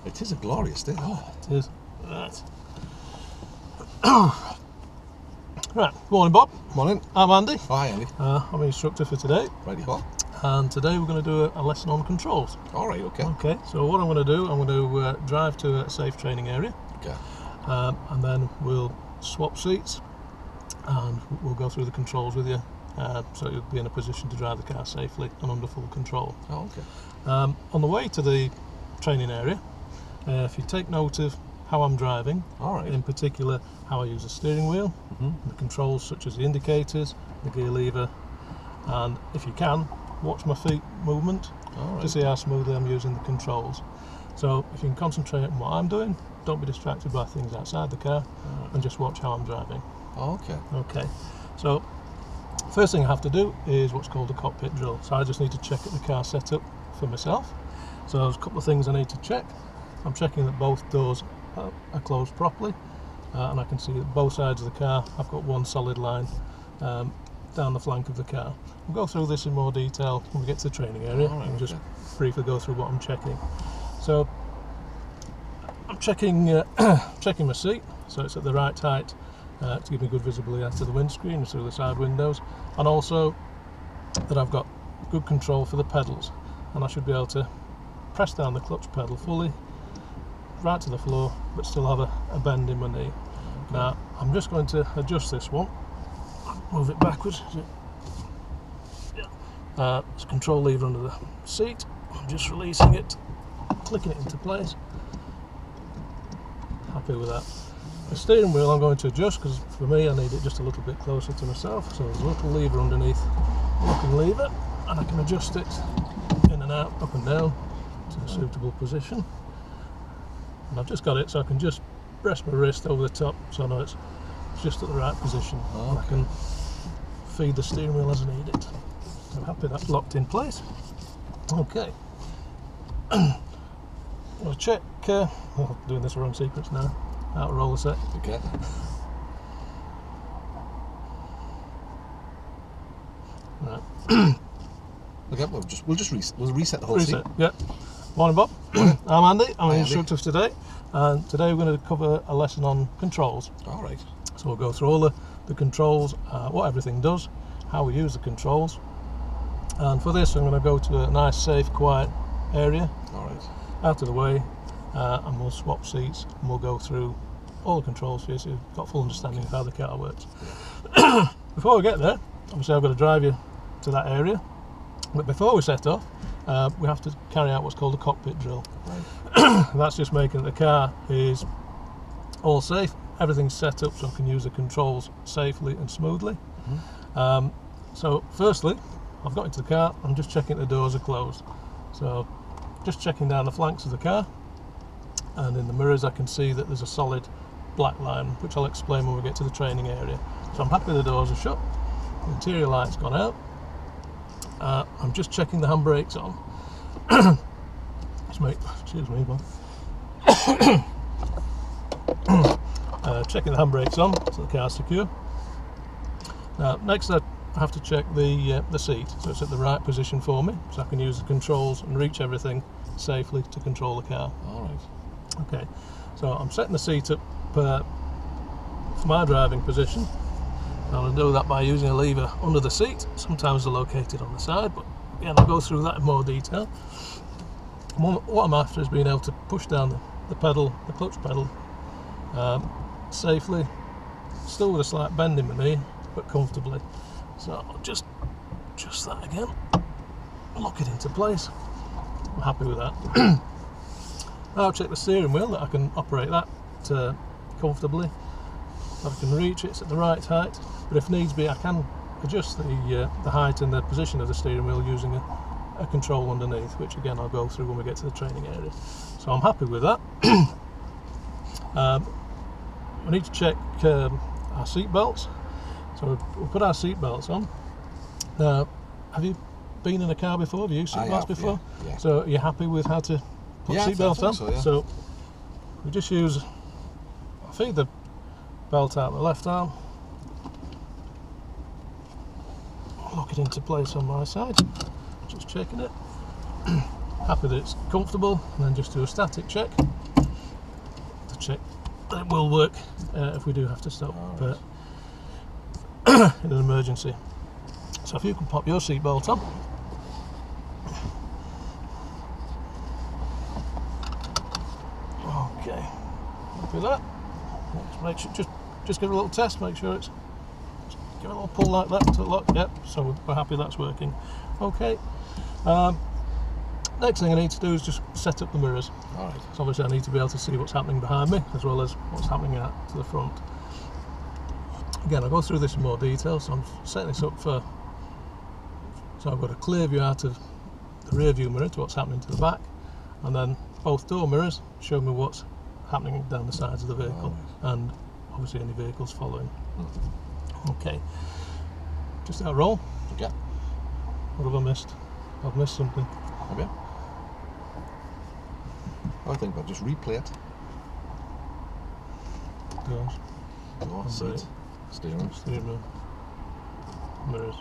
It is a glorious day. Oh, it is. Right. Right. Morning, Bob. Morning. I'm Andy. Oh, hi, Andy. I'm an instructor for today. Righty ho. And today we're going to do a lesson on controls. All right, okay. Okay, so what I'm going to do, I'm going to drive to a safe training area. Okay. And then we'll swap seats and we'll go through the controls with you. So you'll be in a position to drive the car safely and under full control. Oh, okay. On the way to the training area, if you take note of how I'm driving, All right. in particular how I use the steering wheel, the controls such as the indicators, the gear lever, and if you can, watch my feet movement to see how smoothly I'm using the controls. So if you can concentrate on what I'm doing, don't be distracted by things outside the car, and just watch how I'm driving. Oh, okay. Okay, so first thing I have to do is what's called a cockpit drill. So I just need to check the car setup for myself. So there's a couple of things I need to check. I'm checking that both doors are closed properly, and I can see that both sides of the car I've got one solid line down the flank of the car. We'll go through this in more detail when we get to the training area. And just briefly go through what I'm checking. So I'm checking checking my seat, so it's at the right height to give me good visibility out to the windscreen and through the side windows, and also that I've got good control for the pedals, and I should be able to press down the clutch pedal fully right to the floor but still have a bend in my knee. Now I'm just going to adjust this one, move it backwards. There's a control lever under the seat. I'm just releasing it, clicking it into place. Happy with that. The steering wheel I'm going to adjust because for me I need it just a little bit closer to myself, so there's a little lever underneath, locking lever, and I can adjust it in and out, up and down to a suitable position. And I've just got it so I can just press my wrist over the top so I know it's just at the right position. And I can feed the steering wheel as I need it. So I'm happy that's locked in place. Okay. I'll check, I'm doing this wrong sequence now. Out of roller set. Okay. Right. Okay, we'll reset the whole scene. Yep. Morning, Bob. I'm Andy. I'm an instructor Andy. today, and today we're going to cover a lesson on controls. All right. So we'll go through all the controls, what everything does, how we use the controls, and for this I'm going to go to a nice, safe, quiet area. All right. Out of the way, and we'll swap seats and we'll go through all the controls for you so you've got full understanding of how the car works. Before we get there, obviously I've got to drive you to that area, but before we set off we have to carry out what's called a cockpit drill. Right. That's just making the car is all safe, everything's set up so I can use the controls safely and smoothly. So firstly, I've got into the car, I'm just checking the doors are closed. So just checking down the flanks of the car, and in the mirrors I can see that there's a solid black line, which I'll explain when we get to the training area. So I'm happy the doors are shut, the interior light's gone out. I'm just checking the handbrakes on. Excuse me, Bob. Checking the handbrakes on so the car's secure. Now next I have to check the seat, so it's at the right position for me, so I can use the controls and reach everything safely to control the car. All right. Okay, so I'm setting the seat up for my driving position. I'll do that by using a lever under the seat. Sometimes they're located on the side, but again I'll go through that in more detail. What I'm after is being able to push down the pedal, the clutch pedal, safely, still with a slight bend in my knee, but comfortably. So I'll just adjust that again, lock it into place. I'm happy with that. Now I'll check the steering wheel, that I can operate that comfortably. I can reach it, it's at the right height, but if needs be I can adjust the height and the position of the steering wheel using a control underneath, which again I'll go through when we get to the training area. So I'm happy with that. We need to check our seat belts. So we'll put our seat belts on. Now, have you been in a car before? Have you used seat belts before? Yeah. So are you happy with how to put seat belts on? So we just use, I'll feed the belt out the left arm, lock it into place on my side, just checking it, happy that it's comfortable, and then just do a static check. but it will work if we do have to stop Right. in an emergency. So if you can pop your seatbelt on. Okay, do that. Make sure, just give it a little test. Make sure it's. Give it a little pull like that to lock. Yep. So we're happy that's working. Okay. Next thing I need to do is just set up the mirrors. All right. So obviously I need to be able to see what's happening behind me as well as what's happening out to the front. Again, I'll go through this in more detail. So I'm setting this up for. So I've got a clear view out of the rear view mirror to what's happening to the back, and then both door mirrors show me what's happening down the sides of the vehicle, and obviously any vehicles following. Okay, just that roll. Okay. What have I missed? I've missed something. Have you? I think I'll just replay it. Doors, Door, seat, steering. steering wheel, mirrors.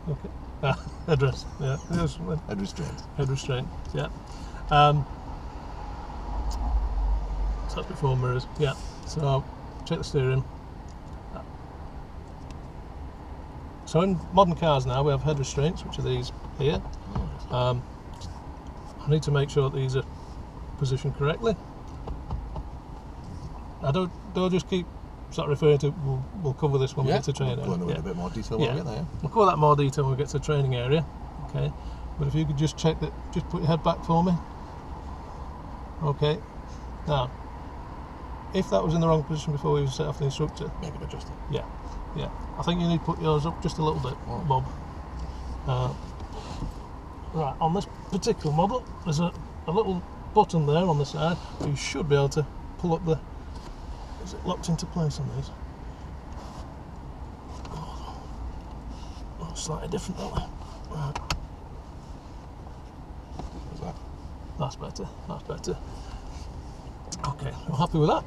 Okay. Headrest. Yeah. Yes. Head restraint. Head restraint. Yeah. So that's before mirrors. Yeah. So check the steering. So in modern cars now we have head restraints, which are these here. I need to make sure that these are positioned correctly. I don't just keep sort of referring to. We'll cover this when we get to training. We'll go into a bit more detail when we get there. We'll cover that in more detail when we get to the training area. Okay. But if you could just check that, just put your head back for me. Okay. Now, if that was in the wrong position before we set off the instructor, Make it adjust it. yeah. I think you need to put yours up just a little bit, Bob. Right, on this particular model, there's a little button there on the side. You should be able to pull up the. Is it locked into place on these? Oh, slightly different that way. Right. How's that? That's better. That's better. Okay, I'm happy with that.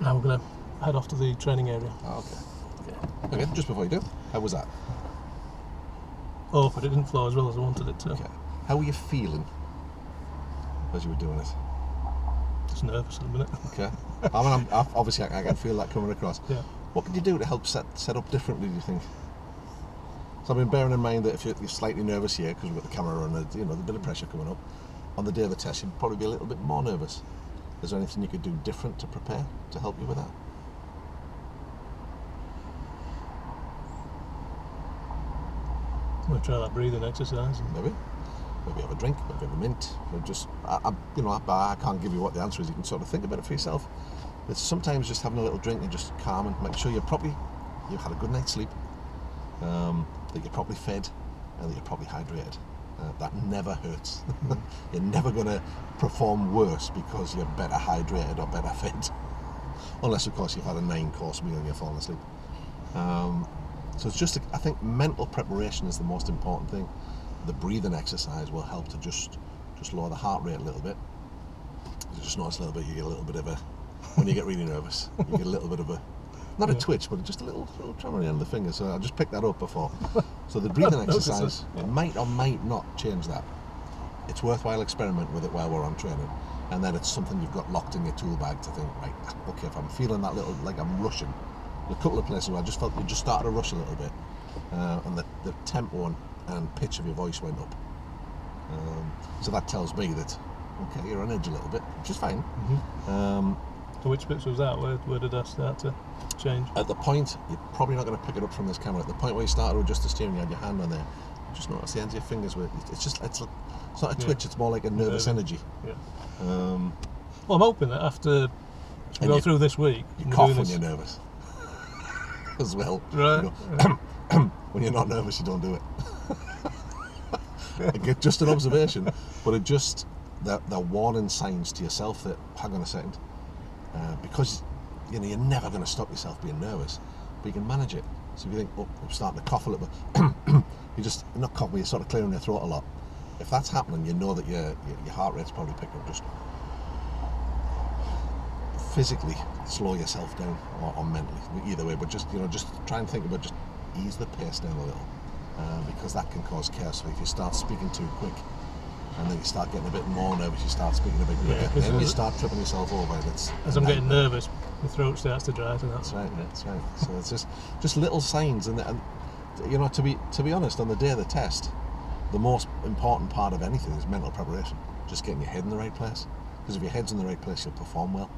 Now we're going to head off to the training area. Oh, okay. Okay, just before you do, how was that? Oh, but it didn't flow as well as I wanted it to. Okay. How were you feeling as you were doing it? Just nervous at the minute. Okay. I mean, obviously I can feel that coming across. Yeah. What could you do to help set up differently, do you think? So I've been bearing in mind that if you're slightly nervous here, because we've got the camera on, there's a bit of pressure coming up, on the day of the test you'd probably be a little bit more nervous. Is there anything you could do different to prepare to help you with that? I'm going to try that breathing exercise. Maybe have a drink, maybe have a mint. I can't give you what the answer is. You can sort of think about it for yourself. It's sometimes just having a little drink and just calm and make sure you've had a good night's sleep, that you're properly fed, and that you're properly hydrated. That never hurts. You're never going to perform worse because you're better hydrated or better fed, unless of course you've had a 9-course meal and you're falling asleep. So it's just, I think mental preparation is the most important thing. The breathing exercise will help to just lower the heart rate a little bit. You just notice a little bit, you get a little bit of a, when you get really nervous, you get a little bit of a, not a twitch, but just a little tremor on the end of the finger. So I just picked that up before. So the breathing exercise might or might not change that. It's worthwhile experimenting with it while we're on training. And then it's something you've got locked in your tool bag to think, right, okay, if I'm feeling that little, like I'm rushing, a couple of places where I just felt you just started to rush a little bit, and the tempo and pitch of your voice went up. So that tells me that, okay, you're on edge a little bit, which is fine. So which bits was that? Where did I start to change? At the point, you're probably not going to pick it up from this camera, at the point where you started to adjust the steering, you had your hand on there, just notice the ends of your fingers, it's not a twitch, it's more like a nervous energy. Yeah. Well, I'm hoping that after we go through this week, you cough when you're nervous as well. Right. When you're not nervous, you don't do it. Just an observation, but it just, they're warning signs to yourself that, hang on a second, because you're never going to stop yourself being nervous, but you can manage it. So if you think, oh, I'm starting to cough a little bit, you just, not coughing, you're sort of clearing your throat a lot. If that's happening, you know that your heart rate's probably picked up. Just physically slow yourself down, or mentally, either way. But just try and think about, just ease the pace down a little, because that can cause chaos. So if you start speaking too quick, and then you start getting a bit more nervous, you start speaking a bit quicker, and then you start tripping yourself over, and it's as I'm getting nervous, my throat starts to dry, and that's right. So it's just little signs, and you know, to be honest, on the day of the test, the most important part of anything is mental preparation, just getting your head in the right place, because if your head's in the right place, you'll perform well.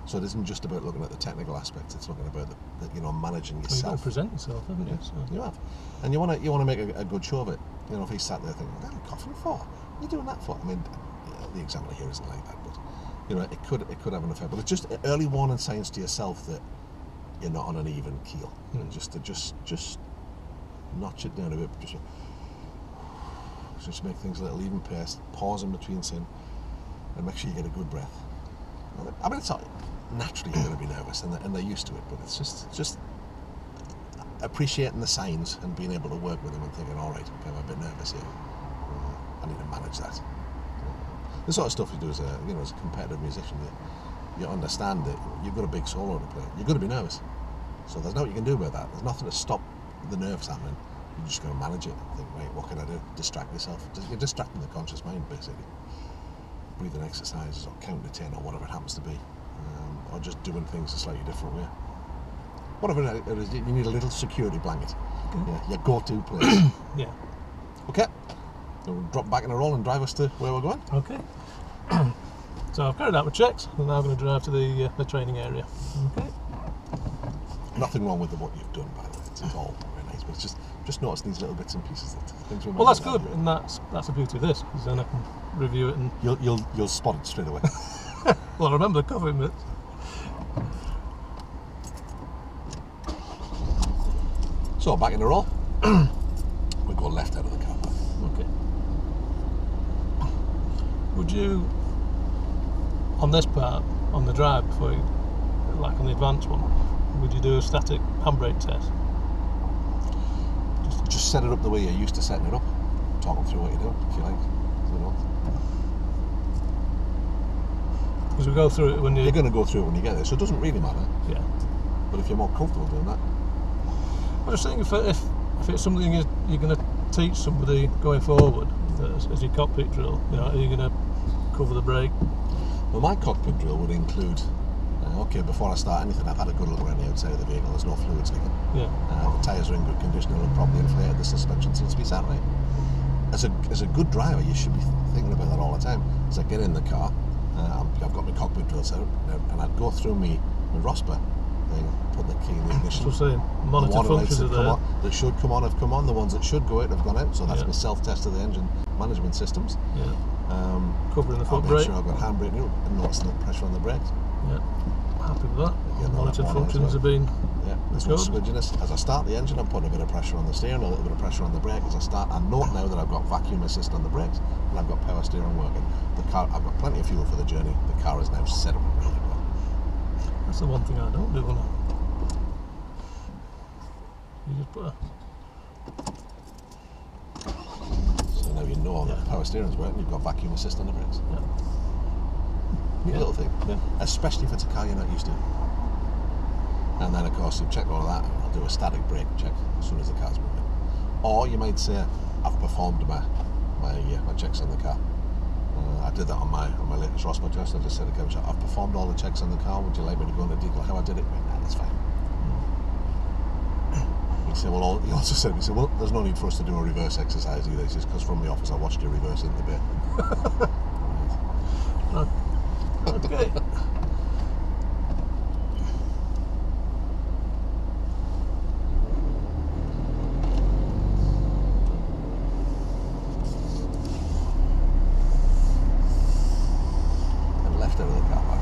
So it isn't just about looking at the technical aspects; it's looking about the you know, managing yourself. Well, you've got to present yourself, haven't you? So. You have, and you want to make a good show of it. You know, if he's sat there thinking, "What are you coughing for? What are you doing that for?" I mean, the examiner here isn't like that, but you know, it could have an effect. But it's just early warning signs to yourself that you're not on an even keel, and just notch it down a bit. Just make things a little even paced. Pause in between saying, and make sure you get a good breath. I mean, it's all, naturally you're going to be nervous, and they're used to it, but it's just appreciating the signs and being able to work with them and thinking, all right, okay, I'm a bit nervous here. I need to manage that. The sort of stuff you do as a competitive musician, you understand that you've got a big solo to play. You're going to be nervous, so there's nothing you can do about that. There's nothing to stop the nerves happening. You're just going to manage it. Think, right, what can I do? Distract yourself. You're distracting the conscious mind, basically. Breathing exercises, or counting to 10, or whatever it happens to be, or just doing things a slightly different way. Whatever it is, you need a little security blanket. Yeah, your go-to place. Yeah. Okay. So we'll drop back in a roll and drive us to where we're going. Okay. So I've carried out my checks, and now I'm going to drive to the training area. Okay. Nothing wrong with what you've done, by the way. It's all very nice, but it's just notice these little bits and pieces that things. Well, that's good, and that's the beauty of this, because then I can review it and you'll spot it straight away. well, I remember the covering bits. So back in the roll. We go left out of the car park. Okay. Would you, on this part, on the drive before you, like on the advanced one, would you do a static handbrake test? Just set it up the way you're used to setting it up. Talk them through what you do, if you like. You know. Because we go through it when you're going to go through it when you get there, so it doesn't really matter. Yeah. But if you're more comfortable doing that. I was thinking if it's something you're going to teach somebody going forward as your cockpit drill, you know, are you going to cover the brake? Well, my cockpit drill would include, okay, before I start anything, I've had a good look around the outside of the vehicle. There's no fluids leaking. Yeah. The tyres are in good condition and properly inflated. The suspension seems to be sat right. As a good driver, you should be thinking about that all the time. As I get in the car, I've got my cockpit drill set up, and I'd go through my ROSPA thing, put the key in the ignition. That's what I'm saying. Monitor functions are there. That should come on have come on. The ones that should go out have gone out. So that's my self-test of the engine management systems. Yeah. Covering the foot I'll brake. make sure I've got handbrake new and notice the pressure on the brakes. Yeah. Happy with that. Again, monitor functions have been. Yeah, there's no squidginess. As I start the engine, I'm putting a bit of pressure on the steering, a little bit of pressure on the brake. As I start, I note now that I've got vacuum assist on the brakes and I've got power steering working. The car, I've got plenty of fuel for the journey. The car is now set up really well. That's the one thing I don't do, when you just put a... So now you know that the power steering's working. You've got vacuum assist on the brakes. Yeah. Little thing, especially if it's a car you're not used to. And then of course you check all of that, and I'll do a static brake check as soon as the car's moving. Or you might say, I've performed my checks on the car. I did that on my latest ROSPA test. I just said to Kevin, I've performed all the checks on the car. Would you like me to go into detail how I did it? Nah, that's fine. He said, well, he also said, well, there's no need for us to do a reverse exercise either. He says, because from the office I watched you reverse in the bay. Okay. And left out of the car park.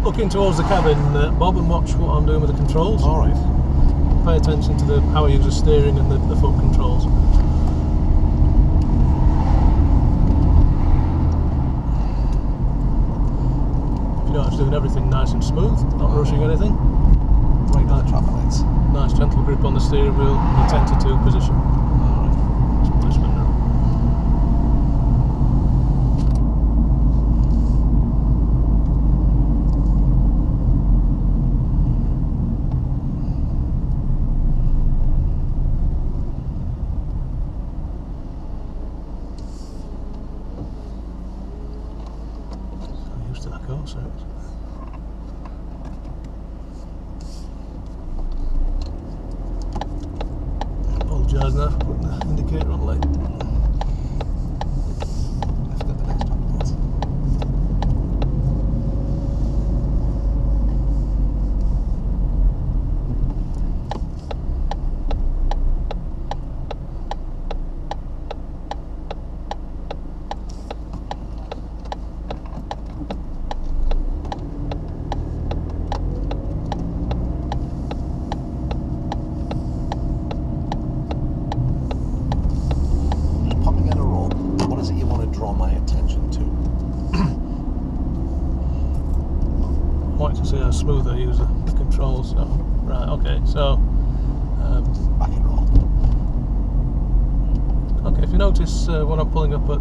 Looking towards the cabin, Bob, and watch what I'm doing with the controls. All right. Pay attention to how I use the steering and the foot controls. You know, it's doing everything nice and smooth, not rushing anything. Right on the traffic lights. Nice gentle grip on the steering wheel, the 10 to 2 position. Split spin now. So used to that car sounds. Apologise now for putting the indicator on late. Left at the next traffic lights. Just popping in a roll. What is it you want to draw my attention to? I like to see how smooth I use the controls. So, right, okay, so Back and roll. okay, if you notice when I'm pulling up at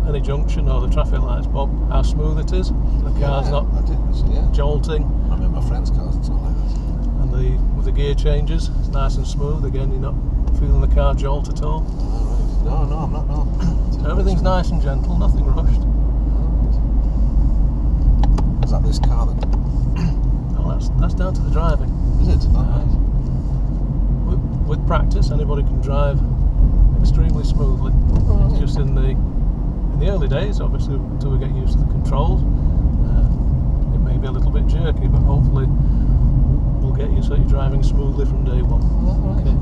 any junction or the traffic lights, Bob, how smooth it is. The car's Yeah, not I did. Yeah. jolting, I mean, my friend's cars, it's not like that. and with the gear changes, it's nice and smooth. Again, you're not feeling the car jolt at all. Alright. No, I'm not, no. So everything's nice and gentle, nothing rushed. Is that this car then? Well, that's down to the driving. Is it? Alright. With practice, anybody can drive extremely smoothly. Right. It's just in the early days, obviously, until we get used to the controls, it may be a little bit jerky, but hopefully we'll get you so you're driving smoothly from day one. Alright. Okay.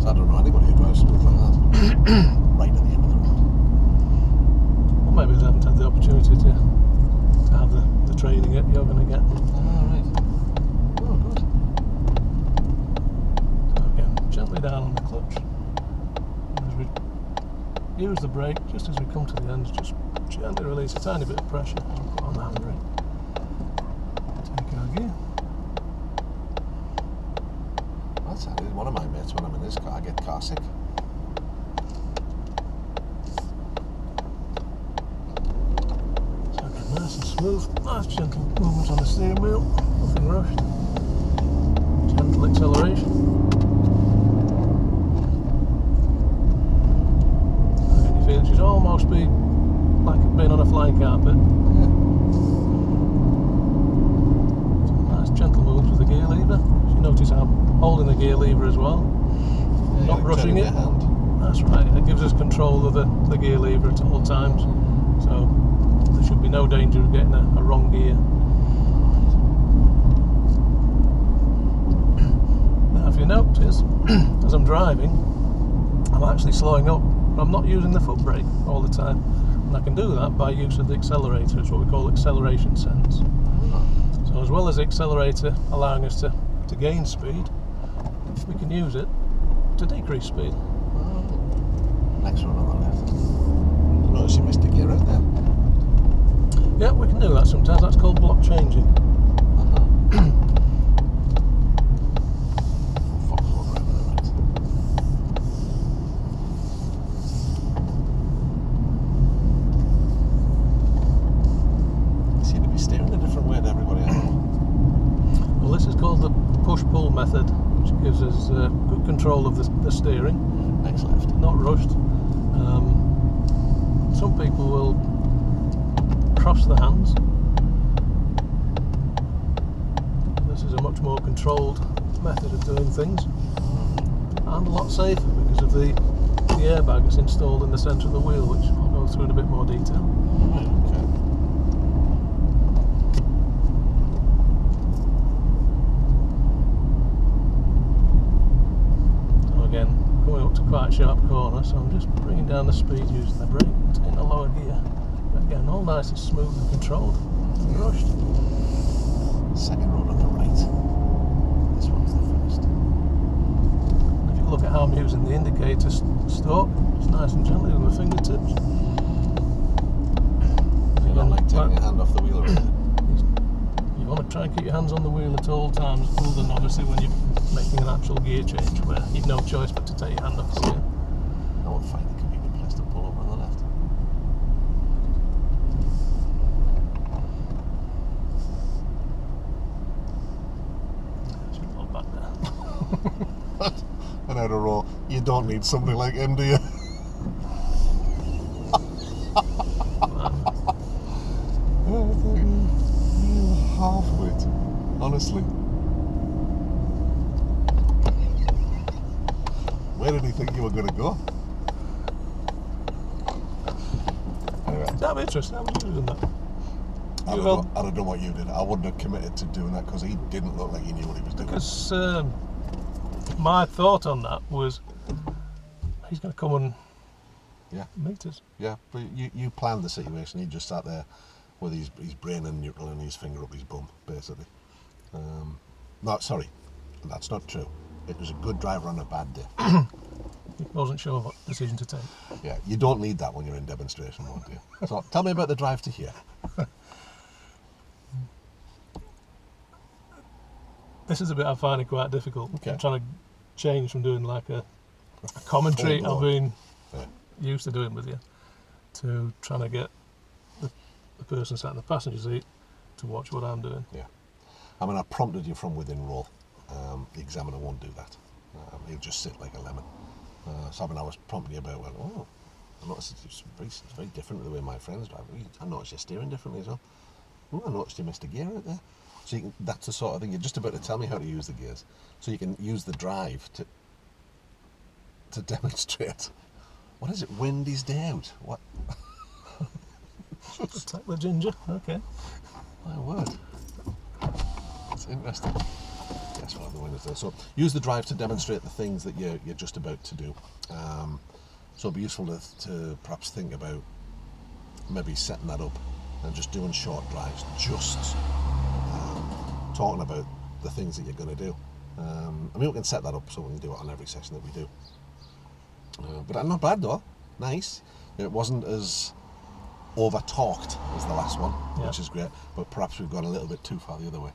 So I don't know anybody who drives smooth like that. Right at the end of the road. Well, maybe they haven't had the opportunity to have the training yet you're going to get. Alright. Oh, good. So again, gently down on the clutch. And as we use the brake, just as we come to the end, just gently release a tiny bit of pressure and put on the handbrake. Take our gear. That's handy. One of my mates, when I'm in his car, I get car sick. So again, nice and smooth, nice gentle movement on the steering wheel, nothing rushed. Gentle acceleration. And you feel it should almost be like being on a flying carpet. Yeah. Nice gentle moves with the gear lever. You notice I'm holding the gear lever as well, Yeah, not like rushing turning it. your hand. That's right, it gives us control of the gear lever at all times, so there should be no danger of getting a wrong gear. Now if you notice, as I'm driving, I'm actually slowing up, but I'm not using the foot brake all the time, and I can do that by use of the accelerator. It's what we call acceleration sense. So as well as the accelerator allowing us to gain speed, we can use it to decrease speed. Next one on the left. I notice you missed a gear out there. Yeah, we can do that sometimes. That's called block changing. Fox one right on the right. You seem to be steering a different way to everybody else. Well, this is called the push-pull method, which gives us good control of the steering, Next left. not rushed. Some people will cross the hands. This is a much more controlled method of doing things, and a lot safer because of the airbag that's installed in the centre of the wheel, which I'll go through in a bit more detail. Right, okay. So again, coming up to quite a sharp corner, so I'm just bringing down the speed using the brake, taking a lower gear. But again, all nice and smooth and controlled, nothing rushed. Second road on the right. This one's the first. If you look at how I'm using the indicator stalk, it's nice and gently with my fingertips. You don't like taking your hand off the wheel or anything? He's remember, try and keep your hands on the wheel at all times, other than obviously when you're making an actual gear change where you've no choice but to take your hand off the wheel. I won't find the convenient place to pull over on the left. Should pull back there. And out of roll, you don't need somebody like him, do you? Half of it, honestly. Where did he think you were going to go? Anyway, That'd be interesting. How would you do that? I'd have done what you did. I wouldn't have committed to doing that because he didn't look like he knew what he was doing. Because my thought on that was, he's going to come and meet us. Yeah, but you planned the situation. He just sat there with his brain in neutral and his finger up his bum, basically. No, sorry, that's not true. It was a good driver on a bad day. He wasn't sure what decision to take. Yeah, you don't need that when you're in demonstration mode, do you? So tell me about the drive to here. This is a bit I find it quite difficult. Okay. I'm trying to change from doing like a commentary I've been used to doing with you to trying to get the person sat in the passenger seat to watch what I'm doing. Yeah. I mean, I prompted you from within roll. The examiner won't do that. He'll just sit like a lemon. So I mean, I was prompting you about, well, I noticed it's very different to the way my friends drive. I noticed you're steering differently as well. I noticed you missed a gear out there. So that's the sort of thing. You're just about to tell me how to use the gears, so you can use the drive to demonstrate. What is it? Windy's day out. What? Attack the ginger. Okay. My word. That's interesting. Yes, well, the wind is there. So use the drive to demonstrate the things that you're just about to do. So it'd be useful to perhaps think about maybe setting that up and just doing short drives, just talking about the things that you're going to do. I mean, we can set that up so we can do it on every session that we do. But not bad though. Nice. It wasn't as over-talked as the last one, which is great, but perhaps we've gone a little bit too far the other way,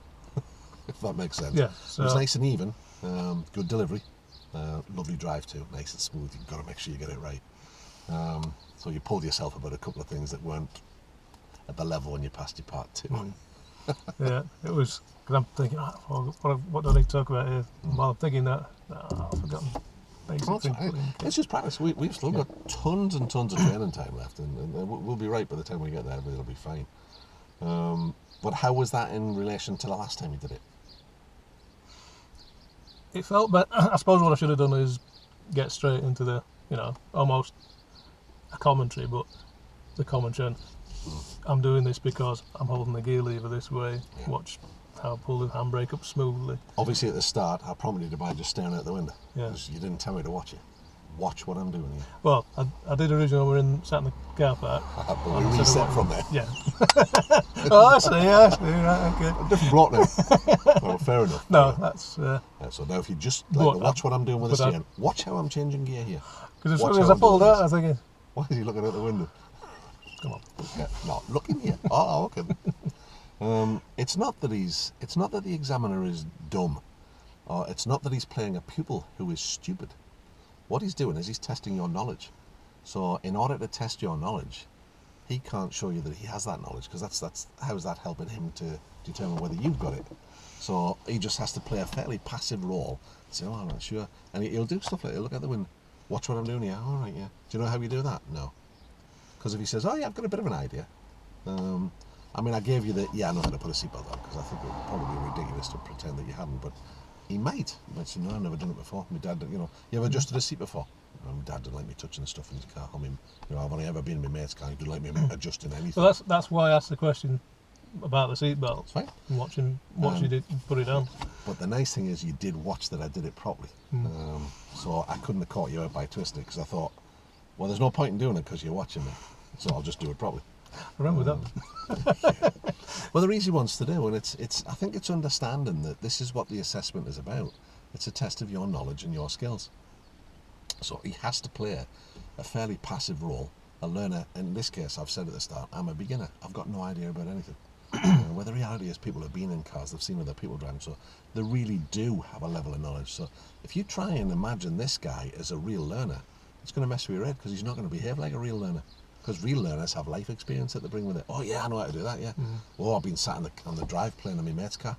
if that makes sense. Yeah, so it was nice and even, good delivery, lovely drive too, nice and smooth. You've got to make sure you get it right. So you pulled yourself about a couple of things that weren't at the level when you passed your part two. Yeah, it was, because I'm thinking, what do they talk about here? While I'm thinking that, I've forgotten. It's just practice. We've still got tons and tons of training time left, and we'll be right by the time we get there. Everything will be fine. But how was that in relation to the last time you did it? It felt better. I suppose what I should have done is get straight into the, almost a commentary, but the commentary. I'm doing this because I'm holding the gear lever this way. Yeah. Watch how I pull the handbrake up smoothly. Obviously at the start I prompted you to by just staring out the window. Yeah. Because you didn't tell me to watch it. Watch what I'm doing here. Well, I did originally when we were sat in the car park. But we reset from there. Yeah. Oh, I see, right, okay. A different block now. Well, fair enough. No, that's... Yeah, so now if you just watch what I'm doing with the steering, watch how I'm changing gear here. Because as soon as I pulled out, I was thinking... Why is he looking out the window? Come on. Yeah, no, look in here. Oh, okay. It's not that the examiner is dumb, or it's not that he's playing a pupil who is stupid. What he's doing is he's testing your knowledge. So in order to test your knowledge, he can't show you that he has that knowledge, because that's how's that helping him to determine whether you've got it. So he just has to play a fairly passive role. Say, oh, I'm not sure, and he'll do stuff like, look at the window, watch what I'm doing here. All right, yeah. Do you know how you do that? No. Because if he says, oh yeah, I've got a bit of an idea. I mean, I gave you the, I know how to put a seatbelt on, because I think it would probably be ridiculous to pretend that you hadn't, but he might say, no, I've never done it before. My dad, you ever adjusted a seat before? My dad didn't like me touching the stuff in his car. I mean, I've only ever been in my mate's car, he didn't like me adjusting anything. So that's why I asked the question about the seatbelt. It's fine. And watching you did put it on. But the nice thing is you did watch that I did it properly. So I couldn't have caught you out by twisting it, because I thought, well, there's no point in doing it because you're watching me, so I'll just do it properly. I remember that. Well, they're easy ones to do, and I think it's understanding that this is what the assessment is about. It's a test of your knowledge and your skills. So he has to play a fairly passive role, a learner. In this case, I've said at the start, I'm a beginner. I've got no idea about anything. Where the reality is people have been in cars, they've seen other people driving, so they really do have a level of knowledge. So if you try and imagine this guy as a real learner, it's going to mess with your head because he's not going to behave like a real learner. Because real learners have life experience that they bring with it. Oh yeah, I know how to do that, yeah. Oh, I've been sat on the drive playing on my mate's car.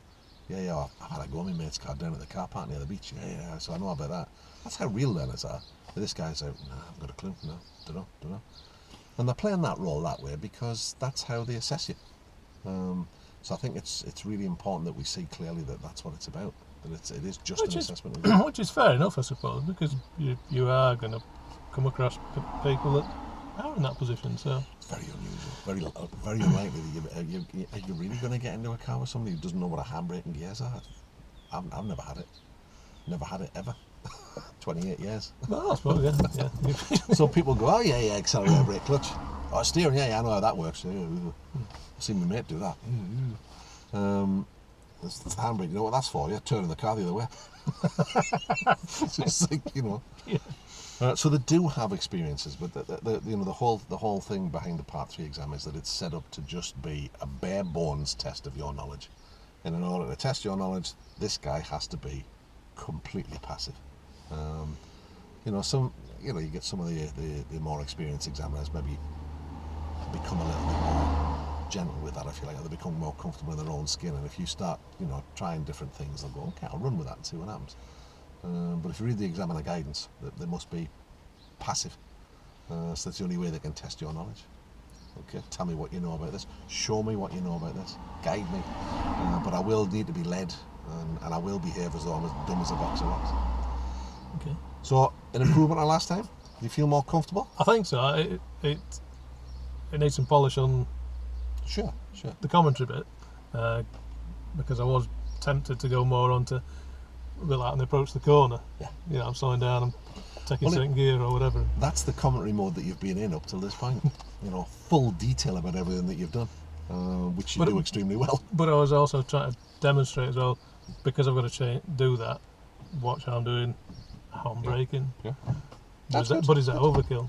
Yeah, I've had a go on my mate's car down at the car park near the beach. Yeah, so I know about that. That's how real learners are. But this guy's out, nah, I've got a clue, no, don't know. And they're playing that role that way because that's how they assess you. So I think it's really important that we see clearly that that's what it's about. That it is just an assessment. Which is fair enough, I suppose, because you are going to come across people that are in that position. So it's very unusual, very unlikely that are you really going to get into a car with somebody who doesn't know what a handbrake and gears are? I've never had it ever. 28 years. Well, I suppose, yeah. So people go, oh yeah, accelerator, brake, clutch. Oh, steering, yeah, I know how that works. I've seen my mate do that. It's the handbrake, you know what that's for? You're turning the car the other way. It's just like, you know. Yeah. So they do have experiences, but the whole thing behind the Part 3 exam is that it's set up to just be a bare bones test of your knowledge. And in order to test your knowledge, this guy has to be completely passive. You get some of the more experienced examiners maybe become a little bit more gentle with that, if you like, or they become more comfortable in their own skin. And if you start, trying different things, they'll go, okay, I'll run with that and see what happens. But if you read the examiner guidance, they must be passive. So that's the only way they can test your knowledge. Okay, tell me what you know about this. Show me what you know about this. Guide me. But I will need to be led, and I will behave as though I'm as dumb as a box of rocks. Okay. So, an improvement on last time? Do you feel more comfortable? I think so. It needs some polish on Sure. the commentary bit, because I was tempted to go more onto a bit like an approach the corner. Yeah. I'm slowing down and taking second gear or whatever. That's the commentary mode that you've been in up till this point. Full detail about everything that you've done, which you do extremely well. But I was also trying to demonstrate as well, because I've got to do that, watch how I'm doing, how I'm braking. Yeah. But is that overkill?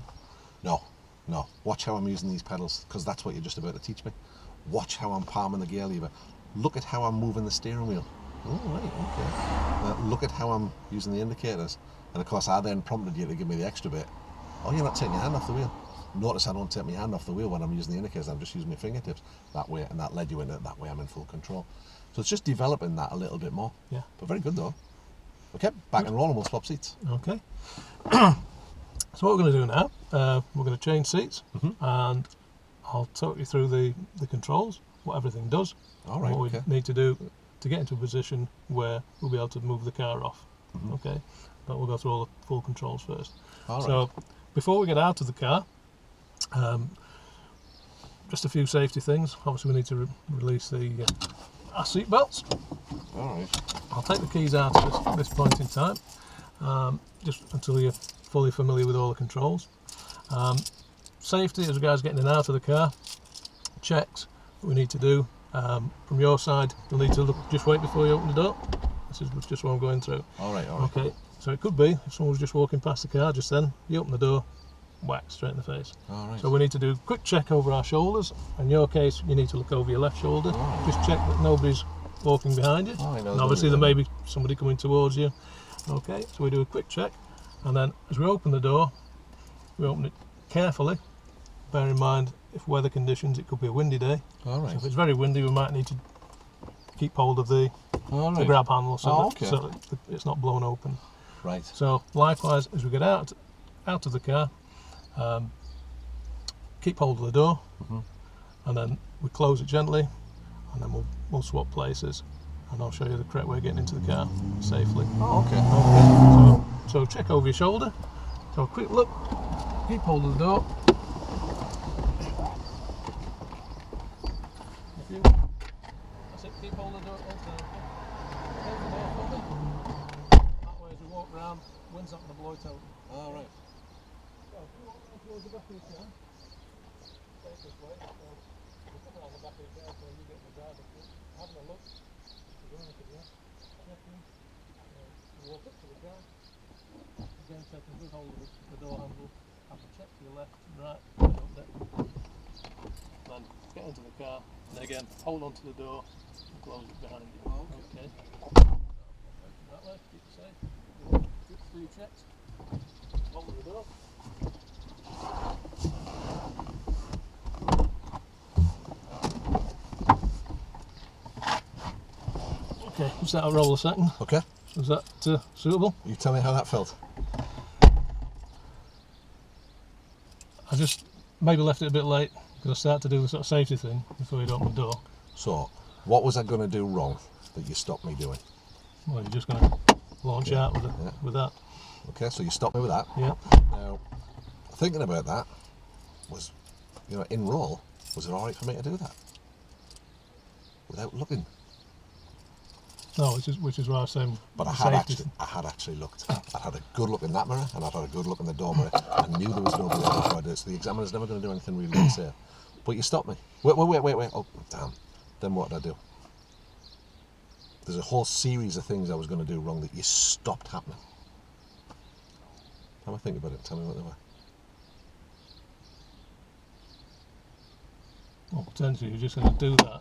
No. Watch how I'm using these pedals, because that's what you're just about to teach me. Watch how I'm palming the gear lever. Look at how I'm moving the steering wheel. Oh, right, okay. Look at how I'm using the indicators. And of course, I then prompted you to give me the extra bit. Oh, you're not taking your hand off the wheel. Notice I don't take my hand off the wheel when I'm using the indicators. I'm just using my fingertips that way, and that led you into that way. I'm in full control. So it's just developing that a little bit more. Yeah. But very good though. Okay, back and roll, and we'll swap seats. Okay. So what we're going to do now, we're going to change seats, and I'll talk you through the controls, what everything does, All right. what we need to do to get into a position where we'll be able to move the car off. Okay. But we'll go through all the full controls first. All so before we get out of the car, just a few safety things. Obviously we need to release our seat belts. All right. I'll take the keys out at this point in time, just until you're fully familiar with all the controls. Safety, as regards getting in and out of the car, checks that we need to do. From your side, you'll need to just wait before you open the door. This is just what I'm going through. All right. Okay, so it could be, if someone was just walking past the car just then, you open the door, whack, straight in the face. All right. So we need to do a quick check over our shoulders. In your case, you need to look over your left shoulder. Just check that nobody's walking behind you. And obviously there may be somebody coming towards you. Okay, so we do a quick check, and then as we open the door, we open it carefully. Bear in mind, if weather conditions, it could be a windy day. All right. So if it's very windy, we might need to keep hold of the grab handle so that it's not blown open. Right. So likewise, as we get out of the car, keep hold of the door, and then we close it gently, and then we'll swap places, and I'll show you the correct way of getting into the car safely. Oh, okay. So check over your shoulder. So a quick look, keep hold of the door. That's it, keep hold of the door. Close the door for me. That way as we walk around, wind's not going to blow it out. All right. So if you walk down towards the back of your car, face this way, so you come around the back of your car so you get in the driver's seat, having a look, you're going to the left, checking, you walk up to the car, again taking good hold of the door handle, have a check to your left and right, then get into the car, and again, hold on to the door and close it behind you. Oh, Okay. That way, keep it safe. Get through checks. Hold the door. Okay, just let it roll a second. Okay. Was that suitable? You tell me how that felt. I just maybe left it a bit late because I started to do the sort of safety thing before you'd open the door. So, what was I going to do wrong that you stopped me doing? Well, you're just going to launch out with, with that. Okay, so you stopped me with that. Yeah. Now, thinking about that was, you know, in roll, was it alright for me to do that? Without looking? No, which is why I was saying. But I had actually looked. I had a good look in that mirror, and I had a good look in the door mirror. I knew there was nobody there before I did it, so the examiner's never going to do anything really unsafe. But you stopped me. Wait. Oh, damn. Then what did I do? There's a whole series of things I was going to do wrong that you stopped happening. Have a think about it. Tell me what they were. Well, potentially you're just going to do that.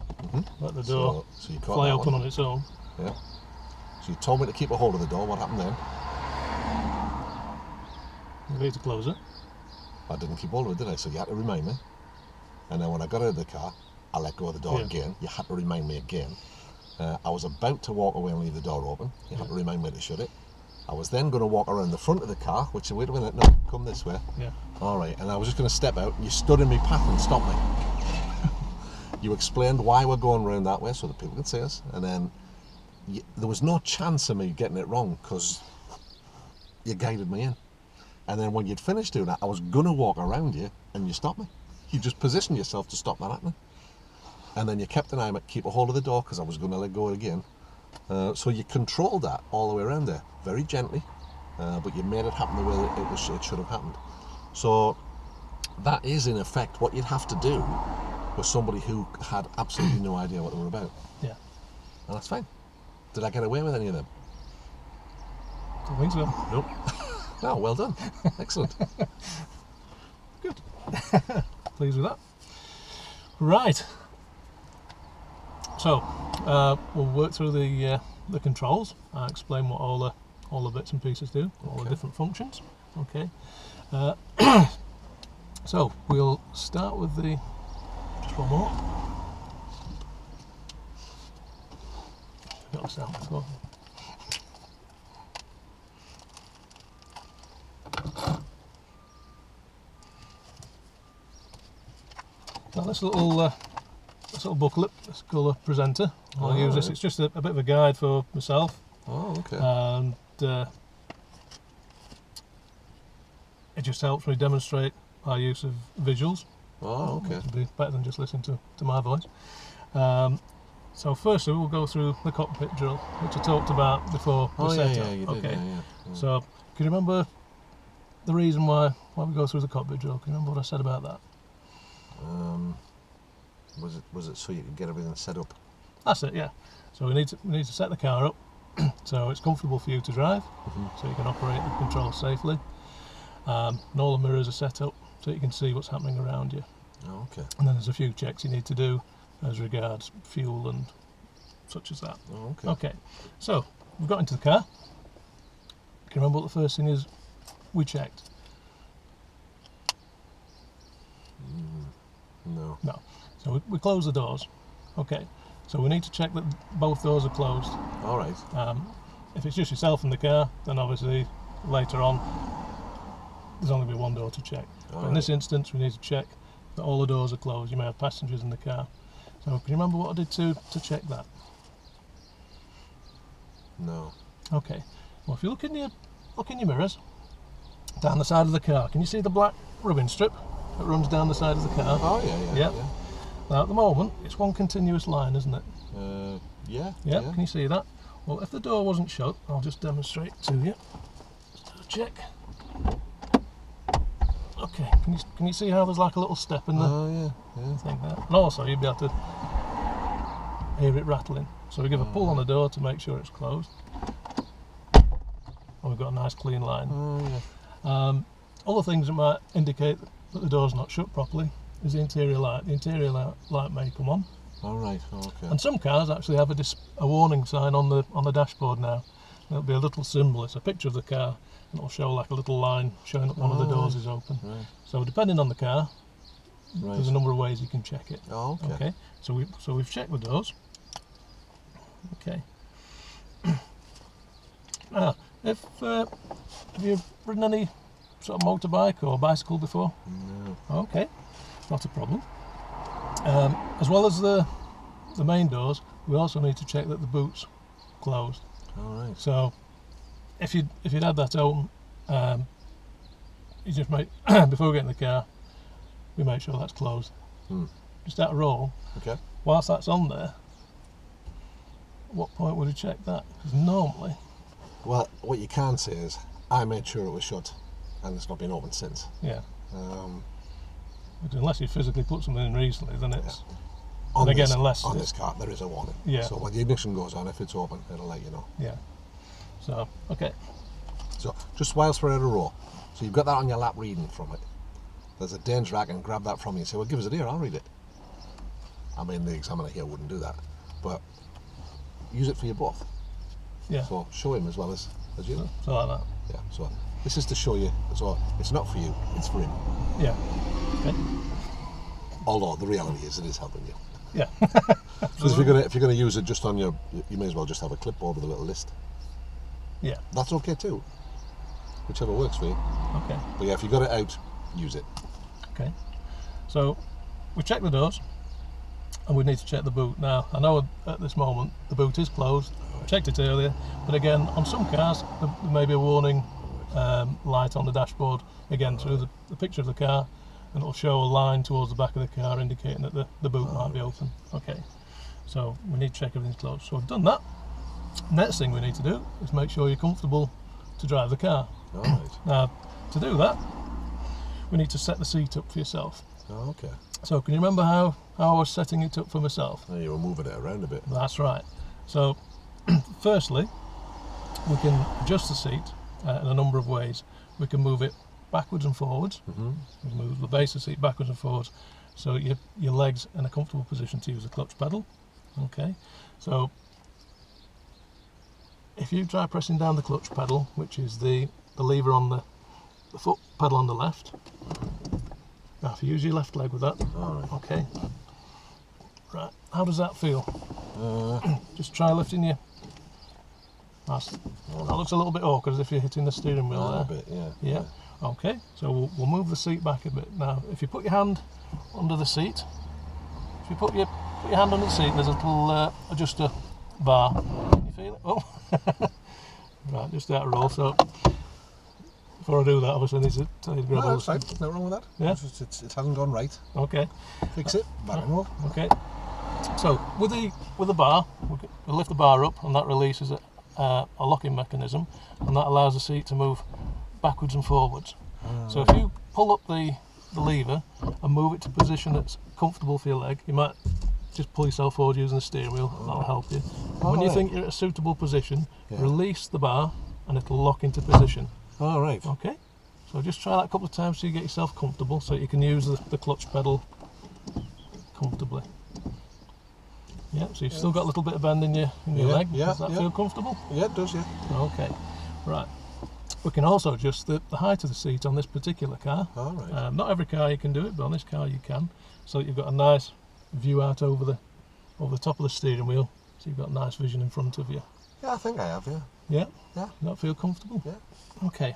Let the door so you fly open on its own. Yeah. So you told me to keep a hold of the door. What happened then? You need to close it. I didn't keep hold of it, did I? So you had to remind me. And then when I got out of the car, I let go of the door again. You had to remind me again. I was about to walk away and leave the door open. You had to remind me to shut it. I was then going to walk around the front of the car, which, wait a minute, no, come this way. Yeah. All right, and I was just going to step out, and you stood in my path and stopped me. You explained why we're going around that way so that people could see us, and then there was no chance of me getting it wrong because you guided me in. And then when you'd finished doing that, I was going to walk around you, and you stopped me. You just positioned yourself to stop that happening. And then you kept an eye on it, keep a hold of the door because I was going to let go again. So you controlled that all the way around there, very gently, but you made it happen the way that it should have happened. So that is in effect what you'd have to do with somebody who had absolutely no idea what they were about. Yeah. And that's fine. Did I get away with any of them? Don't think so. Nope. No, well done. Excellent. Good. Pleased with that. Right. So we'll work through the controls. I'll explain what all the bits and pieces do, all the different functions. Okay. So we'll start with the. Just one more. Got the sound before. Now this little booklet, this colour presenter, I'll use this. It's just a bit of a guide for myself. Oh, okay. And it just helps me demonstrate our use of visuals. Oh, okay. It'll be better than just listening to my voice. So firstly we'll go through the cockpit drill, which I talked about before the setup. Yeah, you did. Yeah. So can you remember the reason why we go through the cockpit drill? Can you remember what I said about that? Was it so you could get everything set up? That's it, yeah. So we need to set the car up so it's comfortable for you to drive, so you can operate the controls safely. And all the mirrors are set up so you can see what's happening around you. Oh, okay. And then there's a few checks you need to do as regards fuel and such as that. Oh, okay. Okay, so we've got into the car. Can you remember what the first thing is we checked? No. No. So we close the doors. Okay. So we need to check that both doors are closed. All right. If it's just yourself in the car, then obviously later on there's only going to be one door to check. But in this instance, we need to check that all the doors are closed. You may have passengers in the car. So can you remember what I did to check that? No. Okay. Well, if you look in your mirrors down the side of the car, can you see the black rubbing strip that runs down the side of the car? Oh yeah. Now at the moment it's one continuous line, isn't it? Yeah. Can you see that? Well, if the door wasn't shut, I'll just demonstrate to you. Just do a check. Okay, can you see how there's like a little step in the thing there? And also you'll be able to hear it rattling. So we give a pull on the door to make sure it's closed. And we've got a nice clean line. Other things that might indicate that the door's not shut properly is the interior light. The interior light may come on. All right. Okay. And some cars actually have a warning sign on the dashboard now. There'll be a little symbol. It's a picture of the car, and it'll show like a little line showing that one of the doors is open. Right. So depending on the car, Right. there's a number of ways you can check it. Oh, okay. Okay. So we've checked the doors. Okay. Now, have you ridden any sort of motorbike or bicycle before? No. Okay, not a problem. As well as the main doors, we also need to check that the boot's closed. All right. So if you'd had that open, you just make before we get in the car, we make sure that's closed. Just out of roll. Okay. Whilst that's on there, at what point would you check that? Because normally, Well, what you can say is, I made sure it was shut, and it's not been opened since. yeah. Um, Because unless you physically put something in recently, then it's on again, this, unless on it's- this car, there is a warning. Yeah. So when the ignition goes on, if it's open, it'll let you know. yeah. So okay, So just whilst we're at a row, so you've got that on your lap reading from it. There's a danger rack, and grab that from you and say, well, give us it here, I'll read it. I mean, the examiner here wouldn't do that, but use it for you both. yeah. So show him as well as you. So like that. Yeah, so this is to show you, so it's not for you, it's for him. Yeah. Okay. Although the reality is, it is helping you. Yeah. So if you're gonna use it just on your, you may as well just have a clipboard with a little list. Yeah. That's okay too, whichever works for you. Okay. But yeah, if you got it out, use it. Okay. So we checked the doors, and we need to check the boot. Now I know at this moment the boot is closed. I checked it earlier, but again, on some cars there may be a warning light on the dashboard again through the picture of the car, and it'll show a line towards the back of the car indicating that the boot might be open. Okay. So we need to check everything's closed. So we've done that. Next thing we need to do is make sure you're comfortable to drive the car. All right. Now, to do that, we need to set the seat up for yourself. Oh, okay. So can you remember how I was setting it up for myself? Now you were moving it around a bit. That's right. So firstly, we can adjust the seat in a number of ways. We can move it backwards and forwards. We can move the base of the seat backwards and forwards, so your legs in a comfortable position to use the clutch pedal. Okay. So if you try pressing down the clutch pedal, which is the lever on the foot pedal on the left. Now if you use your left leg with that. All right. Okay. Right. How does that feel? Just try lifting your. That looks a little bit awkward, as if you're hitting the steering wheel A there. bit, yeah. Yeah. Okay. So we'll move the seat back a bit. Now, if you put your hand under the seat, if you put your hand under the seat, there's a little adjuster bar. Can you feel it? Oh. Right. Just out of roll. So before I do that, obviously I need to tell you to grab No, all that's the. fine. There's nothing wrong with that. Yeah? It's just, it hasn't gone right. Okay. Fix it. Back and roll. Okay. So with the bar, we'll lift the bar up, and that releases a locking mechanism, and that allows the seat to move backwards and forwards. So if you pull up the lever and move it to a position that's comfortable for your leg, you might just pull yourself forward using the steering wheel. That'll help you. When you think you're at a suitable position, release the bar, and it'll lock into position. All right. Okay. So just try that a couple of times so you get yourself comfortable, so you can use the clutch pedal comfortably. Yeah, so you've still got a little bit of bend in your leg. Does that feel comfortable? Yeah, it does, yeah. Okay, right. We can also adjust the height of the seat on this particular car. All right. Not every car you can do it, but on this car you can. So that you've got a nice view out over the top of the steering wheel. So you've got nice vision in front of you. Yeah, I think I have, yeah. Yeah? Yeah. Does that feel comfortable? Yeah. Okay.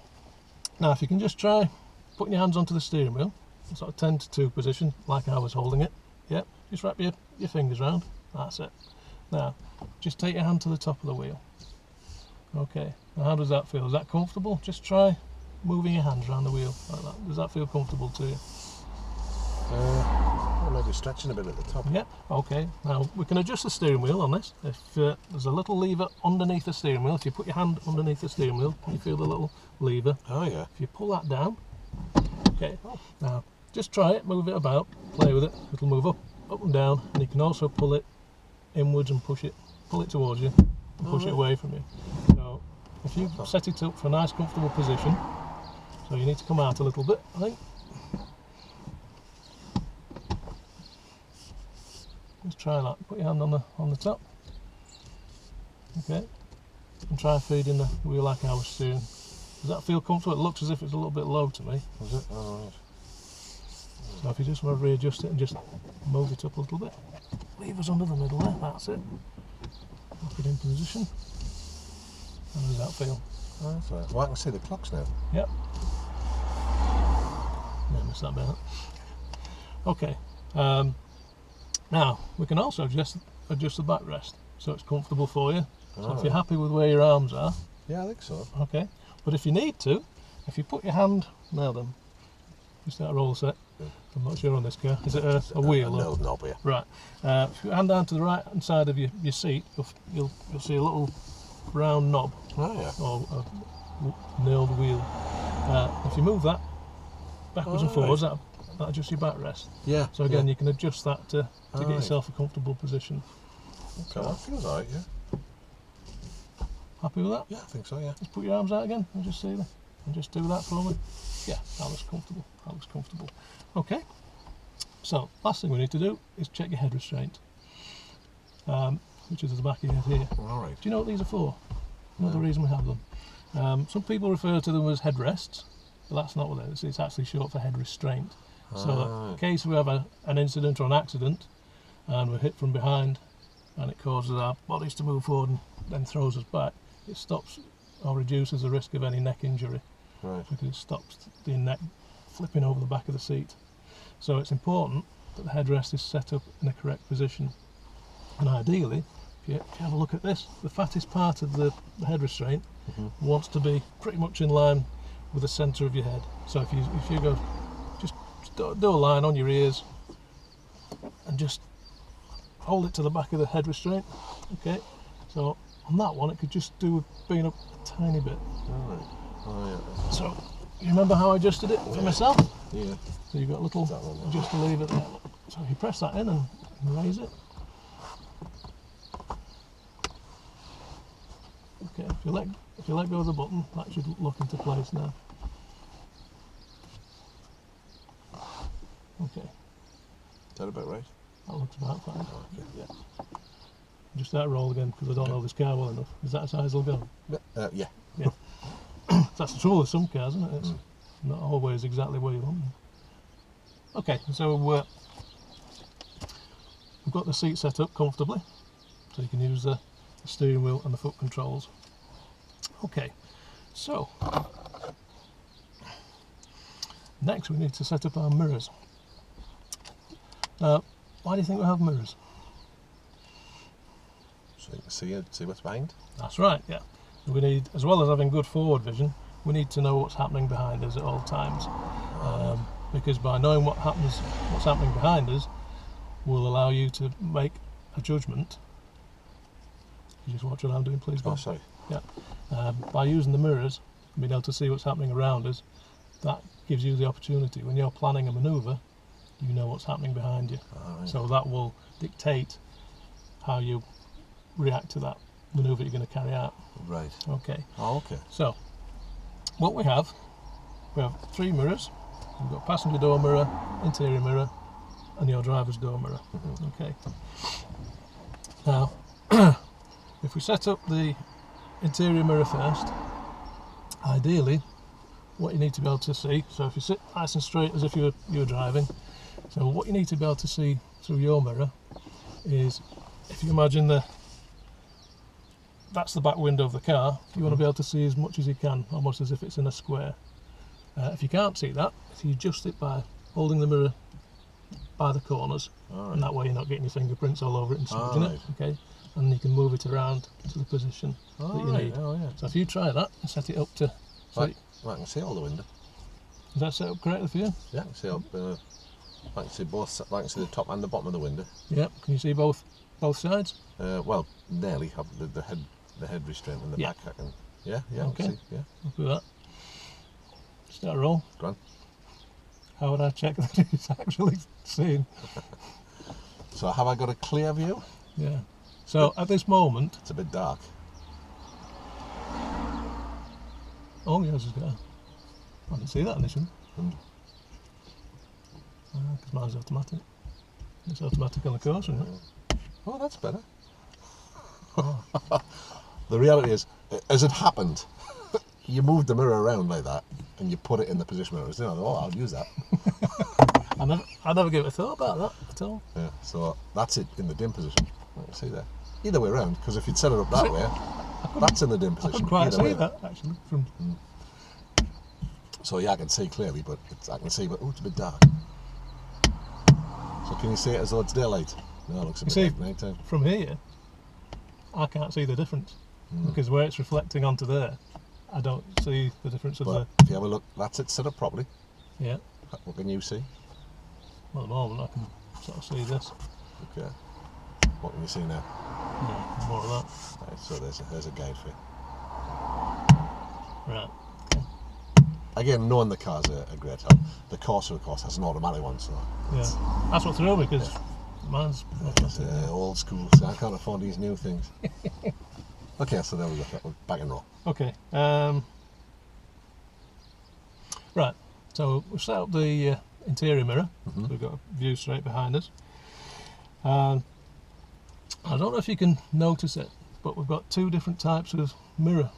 Now if you can just try putting your hands onto the steering wheel, sort of 10 to 2 position, like I was holding it. Yeah. Just wrap your fingers around. That's it. Now, just take your hand to the top of the wheel. Okay. Now, how does that feel? Is that comfortable? Just try moving your hands around the wheel like that. Does that feel comfortable to you? Maybe stretching a bit at the top. Yeah. Okay. Now, we can adjust the steering wheel on this. If there's a little lever underneath the steering wheel, if you put your hand underneath the steering wheel, you feel the little lever. Oh, yeah. If you pull that down, okay. Now, just try it, move it about, play with it. It'll move up and down, and you can also pull it inwards and pull it towards you and push it away from you. So if you set it up for a nice comfortable position, so you need to come out a little bit, I think. Let's try that. Put your hand on the top. Okay. And try feeding the wheel like I was doing. Does that feel comfortable? It looks as if it's a little bit low to me. Is it? Oh, right. So if you just want to readjust it and just move it up a little bit. Levers under the middle there, that's it. Lock it in position. How does that feel? Oh, that's right. Well, I can see the clocks now. Yep. Yeah, missed that bit. Okay. Now, we can also adjust the backrest so it's comfortable for you. So if you're happy with where your arms are, yeah, I think so. okay. But if you need to, if you put your hand, now then, you start a roll set. I'm not sure on this car. Is it a wheel? No, knob, yeah. Right. If you hand down to the right hand side of your seat, you'll see a little round knob. Oh, yeah. Or a nailed wheel. If you move that backwards and forwards, that adjusts your backrest. Yeah. So again, yeah. you can adjust that to get yourself a comfortable position. Okay, that feels alright, yeah. Happy with that? Yeah, I think so, yeah. Just put your arms out again and just see that. And just do that for me. Yeah, that looks comfortable. That looks comfortable. Okay. So, last thing we need to do is check your head restraint, which is at the back of your head here. Alright. Do you know what these are for? Another reason we have them. Some people refer to them as headrests, but that's not what it is. It's actually short for head restraint. So, in case we have an incident or an accident and we're hit from behind and it causes our bodies to move forward and then throws us back, it stops or reduces the risk of any neck injury. Right. Because it stops the neck flipping over the back of the seat. So it's important that the headrest is set up in a correct position. And ideally, if you have a look at this, the fattest part of the head restraint wants to be pretty much in line with the centre of your head. So if you go, just do a line on your ears and just hold it to the back of the head restraint. Okay, so on that one it could just do with being up a tiny bit. Alright. Oh, yeah. So you remember how I adjusted it for myself? Yeah. So you've got a little adjust to lever there. So if you press that in and raise it. Okay, if you let go of the button, that should lock into place now. Okay. Is that about right? That looks about fine. Oh, okay. Yeah. Just start roll again because I don't know this car well enough. Is that as high as it'll go? Yeah. Yeah. That's the trouble with some cars, isn't it? It's not always exactly where you want them. Okay, so we've got the seat set up comfortably, so you can use the steering wheel and the foot controls. Okay, so next we need to set up our mirrors. Why do you think we have mirrors? So you can see what's behind? That's right, yeah. We need, as well as having good forward vision, we need to know what's happening behind us at all times. Because by knowing what's happening behind us will allow you to make a judgment. You just watch what I'm doing, please, Bob. Oh, sorry. Yeah. By using the mirrors and being able to see what's happening around us, that gives you the opportunity. When you're planning a manoeuvre, you know what's happening behind you. Right. So that will dictate how you react to that manoeuvre you're going to carry out. Right. Okay. Oh, okay. So, what we have 3 mirrors. We've got passenger door mirror, interior mirror, and your driver's door mirror. Okay. Now, if we set up the interior mirror first, ideally, what you need to be able to see, so if you sit nice and straight as if you were driving, so what you need to be able to see through your mirror is, if you imagine that's the back window of the car, you want to be able to see as much as you can, almost as if it's in a square. If you can't see that, if you adjust it by holding the mirror by the corners, and that way you're not getting your fingerprints all over it and smudging it, okay? And you can move it around to the position that you need. Oh, yeah. So if you try that and set it up to... Right. I can see all the window. Is that set up correctly for you? Yeah, I can see up. I can see both. I can see the top and the bottom of the window. Yeah. Can you see both sides? Well, nearly have the head restraint and the back. I can. Yeah. Okay. I can see, yeah. Look at that. Start a roll. Go on. How would I check that it's actually seen? So have I got a clear view? Yeah. So at this moment... It's a bit dark. Oh, yes, it's got... I didn't see that initially. Because mine's automatic. It's automatic on the course, isn't it? Oh, that's better. The reality is, as it happened, you moved the mirror around like that and you put it in the position where it was doing. Oh, I'll use that. I never gave it a thought about that at all. Yeah, so that's it in the dim position. Like I see there. Either way around, because if you'd set it up that way, that's in the dim I position. couldn't quite Either see way. that actually. From So yeah, I can see clearly, but I can see, but oh, it's a bit dark. So can you see it as though it's daylight? No, it looks a bit like nighttime. from here, I can't see the difference because where it's reflecting onto there, I don't see the difference of But if you have a look, that's it set up properly. Yeah. What can you see? Well, at the moment, I can sort of see this. Okay. What can you see now? Yeah, more of that. Right, so there's a guide for you. Right. Again, knowing the car's a great help. The Corsa, of course, has an automatic one, so Yeah, that's what threw me because mine's it's old school, so I can't afford these new things. Okay, so there we go. Back and roll. Okay. Right. So we've set up the interior mirror. So we've got a view straight behind us. I don't know if you can notice it, but we've got two different types of mirror.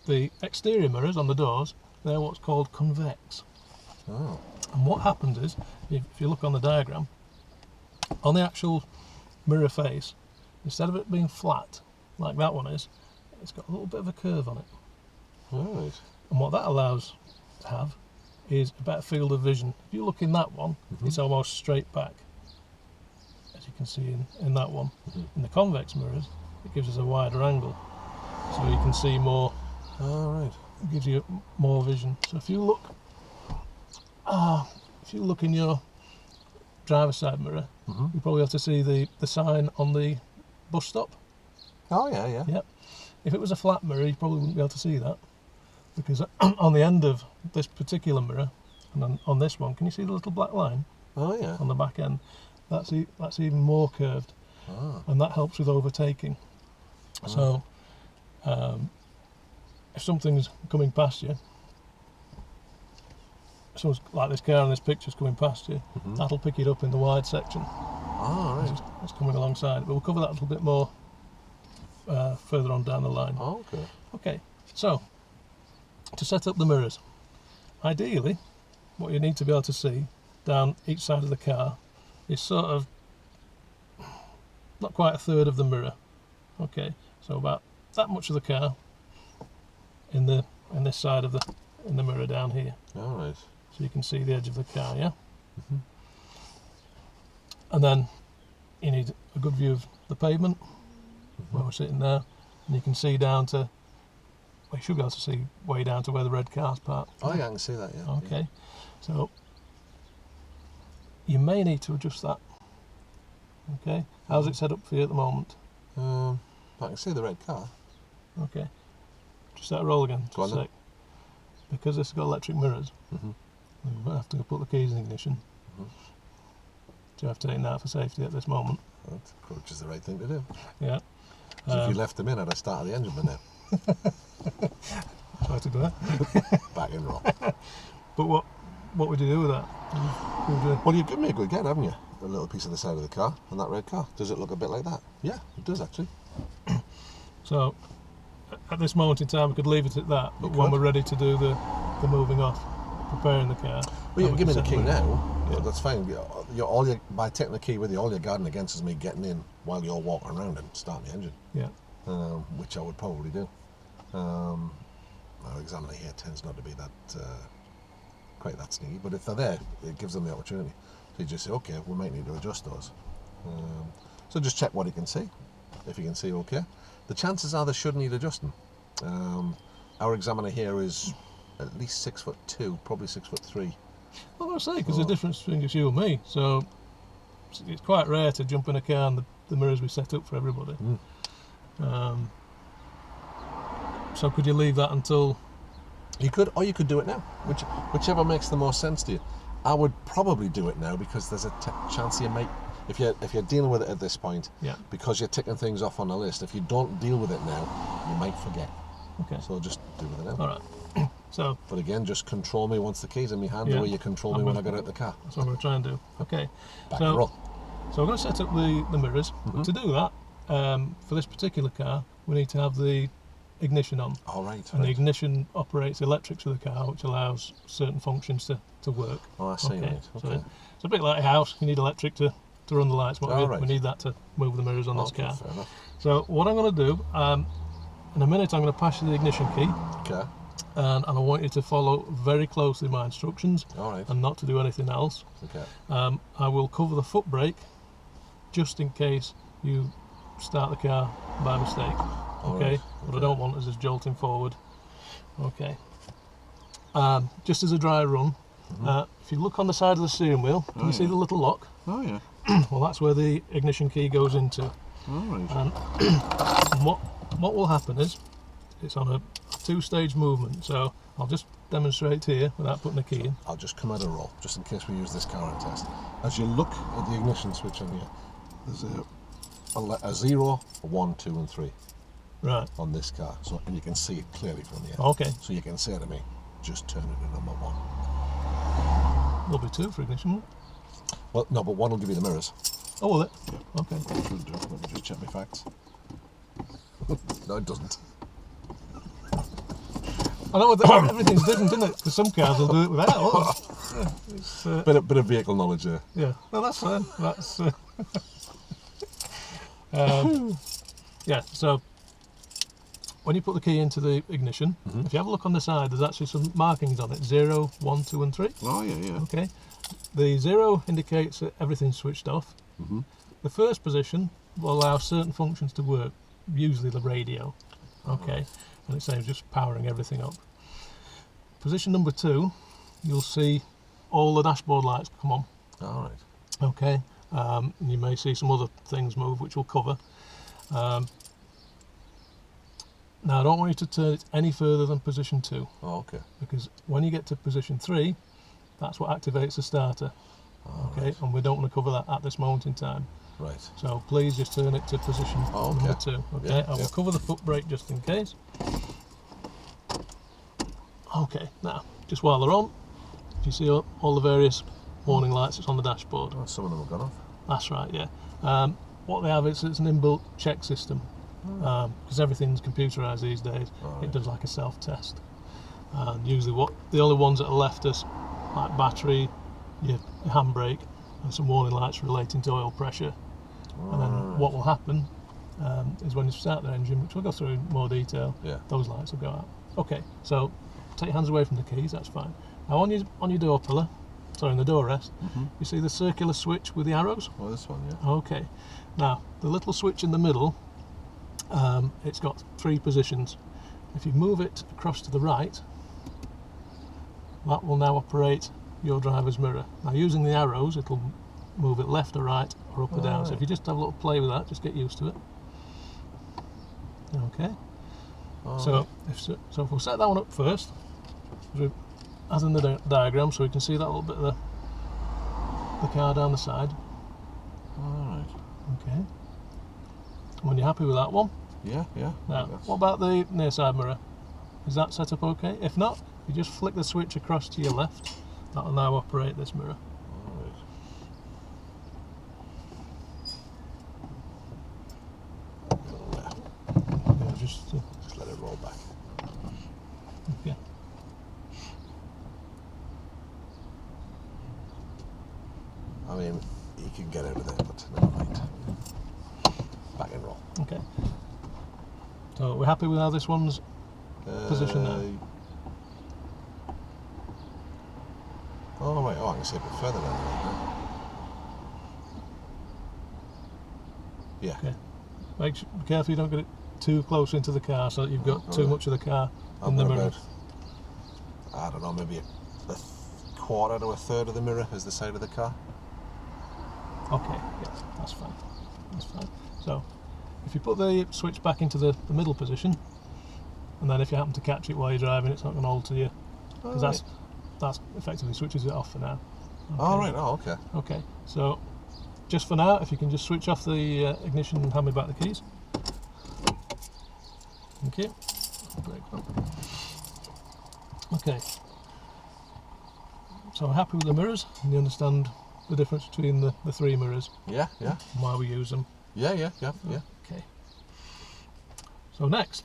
The exterior mirrors on the doors, they're what's called convex. Oh. And what happens is, if you look on the diagram, on the actual mirror face, instead of it being flat, like that one is, it's got a little bit of a curve on it. Right. And what that allows to have is a better field of vision. If you look in that one, it's almost straight back, as you can see in that one. In the convex mirrors, it gives us a wider angle, so you can see more. All right. It gives you more vision. So if you look in your driver's side mirror, you probably have to see the sign on the bus stop. Oh yeah, yeah. Yep. If it was a flat mirror, you probably wouldn't be able to see that, because on the end of this particular mirror, and on this one, can you see the little black line Oh yeah. on the back end? That's even more curved, and that helps with overtaking. So if something's coming past you, someone's like this car in this picture's coming past you, that'll pick it up in the wide section. Oh right. It's coming alongside it, but we'll cover that a little bit more further on down the line. Oh, okay. Okay, so to set up the mirrors, ideally what you need to be able to see down each side of the car is sort of not quite a third of the mirror. Okay, so about that much of the car in this side of the mirror down here, All right. so you can see the edge of the car. Yeah. And then you need a good view of the pavement where we're sitting there, and you can see down to, well, you should be able to see way down to where the red car's parked. Oh yeah, I can see that. Yeah. Okay, so you may need to adjust that. Okay, how's it set up for you at the moment? I can see the red car. Okay, just let it roll again. Go on then. Because this has got electric mirrors, we have to put the keys in ignition. So you have to take that out for safety at this moment. Which is the right thing to do. Yeah. So if you left them in, I'd have started the engine by now. Try to do that. Back and roll. But what would you do with that? Well, you've given me a good get, haven't you? A little piece of the side of the car and that red car. Does it look a bit like that? Yeah, it does actually. So at this moment in time, we could leave it at that. But when we're ready to do the moving off, preparing the car. Well, you can give me the key now. Yeah. That's fine. By taking the key with you, all you're guarding against is me getting in while you're walking around and starting the engine. Yeah. Which I would probably do. Our examiner here tends not to be that quite that sneaky, but if they're there, it gives them the opportunity. So you just say, okay, we might need to adjust those. So just check what you can see. If you can see okay, the chances are they should need adjusting. Our examiner here is at least 6'2", probably 6'3". Well, I was say, because the difference between just you and me, so it's quite rare to jump in a car and the mirrors we set up for everybody. So could you leave that until... You could, or you could do it now, whichever makes the most sense to you. I would probably do it now because there's a chance you might, if you're dealing with it at this point, because you're ticking things off on the list, if you don't deal with it now, you might forget. Okay. So just do with it now. All right. So. But again, just control me once the key's in my hand, the way you control me when I get out the car. That's what I'm going to try and do. Okay. Back and roll. So we're going to set up the mirrors. But to do that, for this particular car, we need to have the ignition on. All right. And the ignition operates the electrics of the car, which allows certain functions to work. Oh, I see. Right. So Okay. it's a bit like a house. You need electric to run the lights. Right. We need that to move the mirrors on this Okay, car. fair enough. So what I'm going to do, in a minute I'm going to pass you the ignition key. Okay. And I want you to follow very closely my instructions. All right. And not to do anything else. Okay. I will cover the foot brake just in case you start the car by mistake. Okay? Right. What I don't want is just jolting forward. Okay. Just as a dry run, if you look on the side of the steering wheel, can you see the little lock? Oh yeah. Well, that's where the ignition key goes into. All right. And what will happen is it's on a two-stage movement. So I'll just demonstrate here without putting the key in. I'll just come at a roll, just in case we use this car in test. As you look at the ignition switch on here, there's a 0, a 1, 2 and 3 Right. on this car. So, and you can see it clearly from the end. Okay. So you can say to me, just turn it to number 1. There'll be 2 for ignition. won't Well, no, but 1 will give you the mirrors. Oh, will it? Yeah. Okay. Should do. Let me just check my facts. No, it doesn't. I know everything's different, isn't it? Because some cars will do it without. Yeah, it's, Bit of vehicle knowledge there. yeah. No, that's fine. That's yeah. So when you put the key into the ignition, if you have a look on the side, there's actually some markings on it: 0, 1, 2, and 3. Oh yeah, yeah. Okay. The 0 indicates that everything's switched off. The first position will allow certain functions to work, usually the radio. Okay. And it says just powering everything up. Position number 2, you'll see all the dashboard lights come on. All right. Okay. And you may see some other things move, which we'll cover. Now I don't want you to turn it any further than position 2. Oh, okay. Because when you get to position 3, that's what activates the starter. Okay, right. and we don't want to cover that at this moment in time. Right. So please just turn it to position number 2. Okay, Yeah, I will cover the foot brake just in case. Okay, now just while they're on, do you see all the various warning lights that's on the dashboard? Oh, some of them have gone off. That's right, yeah. What they have is it's an inbuilt check system, because everything's computerized these days. It does like a self-test, and usually the only ones that are left is like battery, your handbrake, and some warning lights relating to oil pressure. And then what will happen is when you start the engine, which we'll go through in more detail, those lights will go out. Okay, so take your hands away from the keys, that's fine. Now on your door pillar, sorry, in the door rest, you see the circular switch with the arrows? Oh, this one, yeah. Okay. Now, the little switch in the middle, it's got 3 positions. If you move it across to the right, that will now operate your driver's mirror. Now, using the arrows, it'll move it left or right or up or down. Right. So if you just have a little play with that, just get used to it. Okay. So if we'll set that one up first, as in the diagram, so we can see that little bit of the car down the side. Alright. Okay. When you're happy with that one, Yeah, yeah. now what about the near side mirror? Is that set up okay? If not, you just flick the switch across to your left. That will now operate this mirror. Alright. Yeah, just let it roll back. okay. I mean, you can get out of there, but never mind. Back and roll. Okay. So we're happy with how this one's positioned now. Oh right, I can see a bit further down there. Yeah. Okay. Be careful you don't get it too close into the car so that you've got too much of the car in the mirror. I don't know, maybe a quarter to a third of the mirror is the side of the car. Okay, yeah, that's fine. That's fine. So, if you put the switch back into the middle position, and then if you happen to catch it while you're driving, it's not going to alter you, because that's effectively switches it off for now. Okay. Oh right, oh okay. Okay, so just for now, if you can just switch off the ignition and hand me back the keys. Thank you. Okay. So we're happy with the mirrors, and you understand the difference between the three mirrors Yeah, yeah. and why we use them? Yeah. Okay. So next,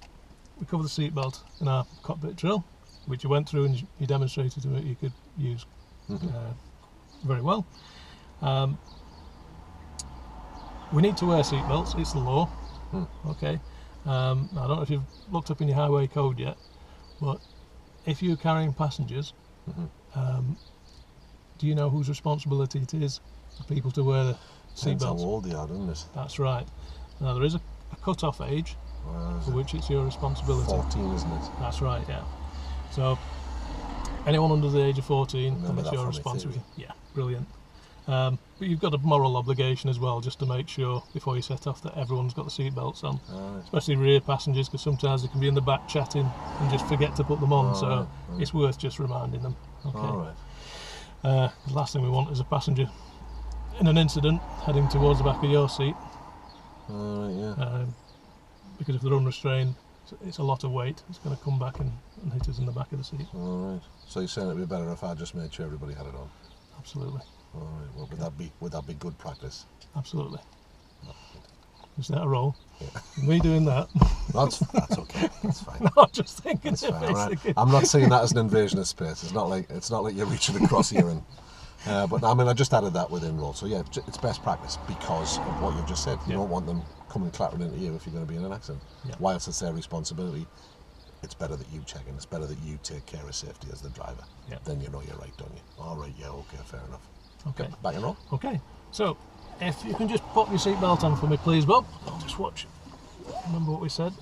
we cover the seatbelt in our cockpit drill, which you went through and you demonstrated that you could use very well. We need to wear seatbelts, it's the law. Okay. I don't know if you've looked up in your highway code yet, but if you're carrying passengers, do you know whose responsibility it is for people to wear the Depends how seatbelts? old they are, doesn't it? That's right. Now there is a cut-off age for which it's your responsibility. 14, isn't it? That's right, yeah. So anyone under the age of 14, Remember and it's that your from my responsibility. Yeah, brilliant. But you've got a moral obligation as well, just to make sure before you set off that everyone's got the seatbelts on, especially rear passengers, because sometimes they can be in the back chatting and just forget to put them on. So it's worth just reminding them. Okay. All right. The last thing we want is a passenger in an incident heading towards the back of your seat. All right, yeah. Because if they're unrestrained, it's a lot of weight. It's going to come back and hit us in the back of the seat. All right. So you're saying it'd be better if I just made sure everybody had it on? Absolutely. All right. Well, would that be good practice? Absolutely. Is that a roll? Yeah. Me doing that? That's okay. That's fine. No, I'm just thinking That's it fine. basically. I'm not saying that as an invasion of space. It's not like you're reaching across here and. But I mean, I just added that within roll. So yeah, it's best practice because of what you've just said. You don't want them coming clattering into you if you're going to be in an accident. Yeah. Whilst it's their responsibility, it's better that you check and it's better that you take care of safety as the driver. Yeah. Then you know you're right, don't you? All right, yeah, okay, fair enough. Okay. Back and roll. Okay. So, if you can just pop your seatbelt on for me, please, Bob. I'll just watch. Remember what we said.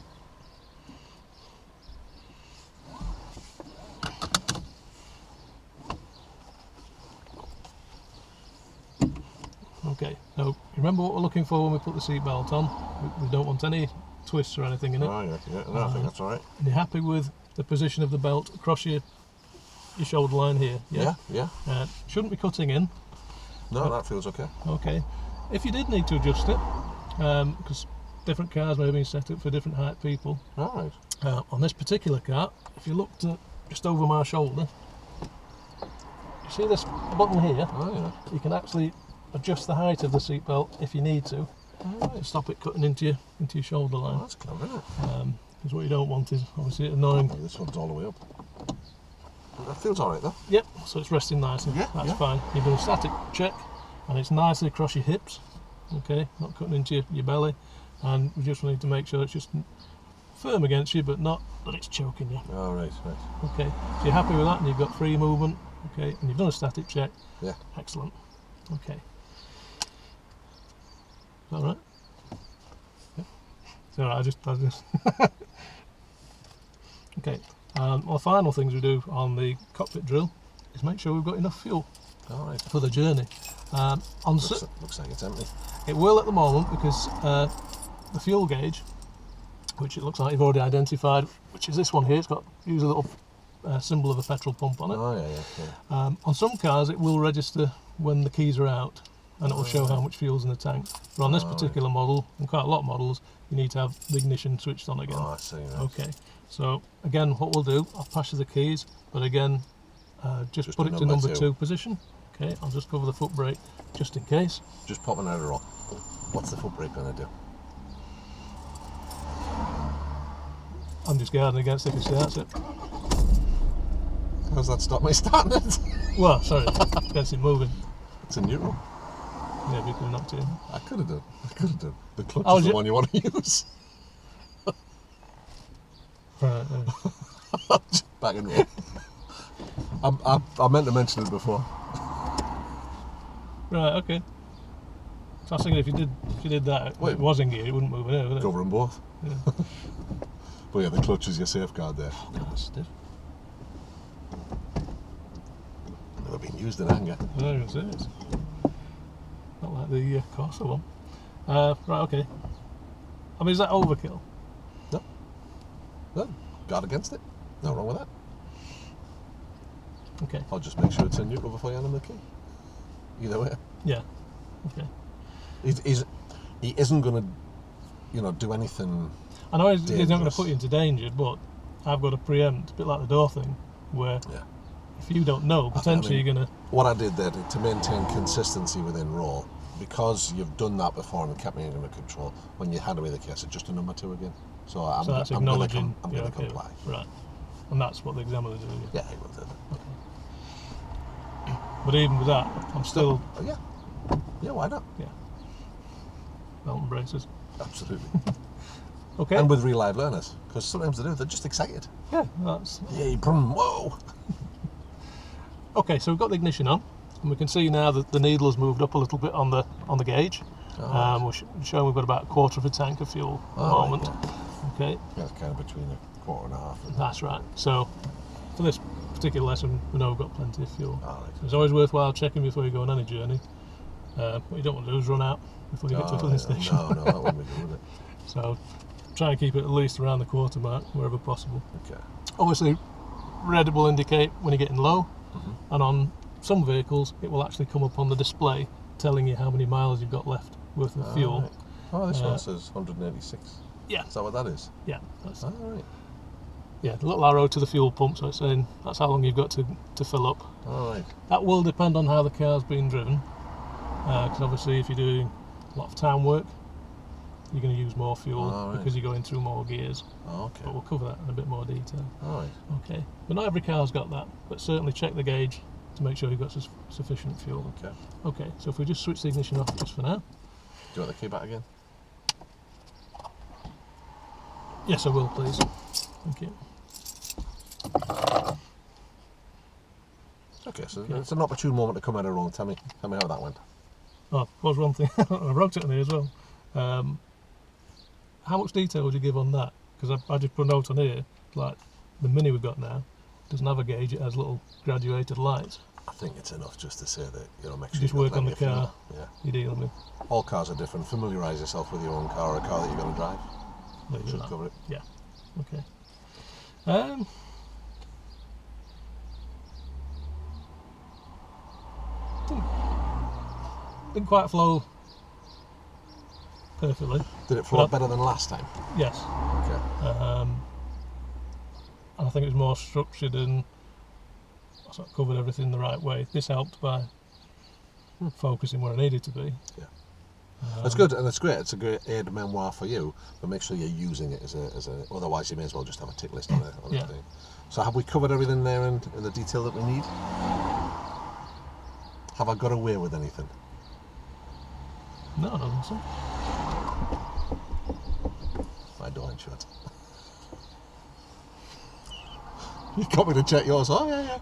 Okay, now remember what we're looking for when we put the seatbelt on. We don't want any twists or anything in it. Oh, yeah. No, I think that's all right. And you're happy with the position of the belt across your shoulder line here? Yeah. Shouldn't be cutting in. No, that feels okay. Okay. If you did need to adjust it, because different cars may have been set up for different height people. All right. On this particular car, if you looked at just over my shoulder, you see this button here? Oh, yeah. You can actually adjust the height of the seatbelt if you need to stop it cutting into your shoulder line. Oh, that's clever, isn't it? Because what you don't want is obviously annoying. Oh, this one's all the way up. That feels all right though. Yep, so it's resting nicely. Yeah, that's fine. You've done a static check and it's nicely across your hips. Okay, not cutting into your belly, and we just need to make sure it's just firm against you, but not that it's choking you. Oh, right. Okay, so you're happy with that, and you've got free movement. Okay, and you've done a static check. Yeah. Excellent. Okay. Is that all right? Yeah. It's all right, I just Okay. Well, the final things we do on the cockpit drill is make sure we've got enough fuel for the journey. Looks like it's empty. It will at the moment because the fuel gauge, which it looks like you've already identified, which is this one here, it's got a little symbol of a petrol pump on it. Oh, yeah. On some cars it will register when the keys are out and it will show how much fuel's in the tank. But on this particular model, and quite a lot of models, you need to have the ignition switched on again. Oh, I see. Right. Okay, so again what we'll do, I'll pass you the keys, but again just put it to number 2 position. Okay, I'll just cover the foot brake just in case. Just popping out a roll. What's the foot brake going to do? I'm just guarding against it, you see, that's it. How's that stop me starting it? Well, sorry, against it moving. It's in neutral. Yeah, we could have knocked it in. I could have done. The clutch is the one you want to use. Right, Back and roll. I meant to mention it before. Right, okay. So I was thinking if you did that, if it was in gear, it wouldn't move in, would it? Cover them both. Yeah. But yeah, the clutch is your safeguard there. That's stiff. Never been used in anger. No, it is. Not like the Corsa one. Right, okay. I mean, is that overkill? No, guard against it. No wrong with that. Okay. I'll just make sure it's in neutral before you hand him the key. Either way. Yeah. Okay. He isn't going to, do anything. I know he's not going to put you into danger, but I've got to preempt, a bit like the door thing, where if you don't know, potentially you're going to... What I did there to maintain consistency within roll, because you've done that before and kept me under control, when you hand away the key, I said just a number 2 again. So I'm going to comply. Right. And that's what the examiner does. Yeah, he will do that. Okay. But even with that, I'm still... Yeah. Yeah, why not? Yeah. Belt and braces. Absolutely. Okay. And with real live learners, because sometimes they're just excited. Yeah, that's... Yay, brum, whoa! Okay, so we've got the ignition on, and we can see now that the needle has moved up a little bit on the gauge. Right. We're showing we've got about a quarter of a tank of fuel at the moment. Right, yeah. Okay. Yeah, it's kind of between a quarter and a half. That's right. So for this particular lesson, we know we've got plenty of fuel. All right. It's always worthwhile checking before you go on any journey. What you don't want to do is run out before you get to a filling station. No, that wouldn't be good, would it? So try and keep it at least around the quarter mark wherever possible. Okay. Obviously, red will indicate when you're getting low, and on some vehicles it will actually come up on the display telling you how many miles you've got left worth of fuel. Right. Oh, this one says 186. Yeah. Is that what that is? Yeah. That's, All right. yeah, the little arrow to the fuel pump, so it's saying that's how long you've got to fill up. All right. That will depend on how the car's been driven, because obviously if you're doing a lot of town work, you're going to use more fuel because you're going through more gears. Oh, okay. But we'll cover that in a bit more detail. All right. Okay, but not every car's got that, but certainly check the gauge to make sure you've got sufficient fuel. Okay. Okay, so if we just switch the ignition off just for now. Do you want the key back again? Yes, I will, please. Thank you. Okay, so it's an opportune moment to come out of wrong. Tell me how that went. Oh, was one thing. I wrote it in here as well. How much detail would you give on that? Because I just put a note on here, like the Mini we've got now doesn't have a gauge, it has little graduated lights. I think it's enough just to say that, make sure Just you've got work on the plenty of car fuel. Yeah. you're dealing with. All cars are different. Familiarise yourself with your own car or a car that you're going to drive. There you Should go. cover it. Yeah. Okay. Didn't quite flow perfectly. Did it flow better than last time? Yes. Okay. And I think it was more structured and I sort of covered everything the right way. This helped by focusing where I needed to be. Yeah. That's good, and it's great. It's a great aid memoir for you, but make sure you're using it as a. Otherwise, you may as well just have a tick list on it. Yeah. Thing. So, have we covered everything there in the detail that we need? Have I got away with anything? No, I don't think so. My door ain't shut. You got me to check yours. Oh yeah.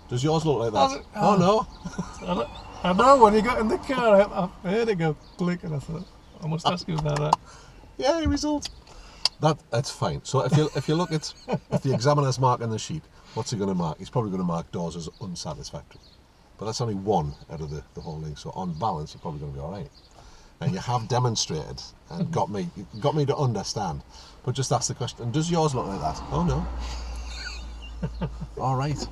Does yours look like that? Oh no. I know, when you got in the car, I heard it go click, and I thought, I must ask you about that. Yeah, result. That's fine. So if you look at if the examiner's marking the sheet, what's he going to mark? He's probably going to mark doors as unsatisfactory. But that's only one out of the whole thing. So on balance, you're probably going to be all right. And you have demonstrated and got me to understand. But just ask the question. And does yours look like that? Oh no. All right.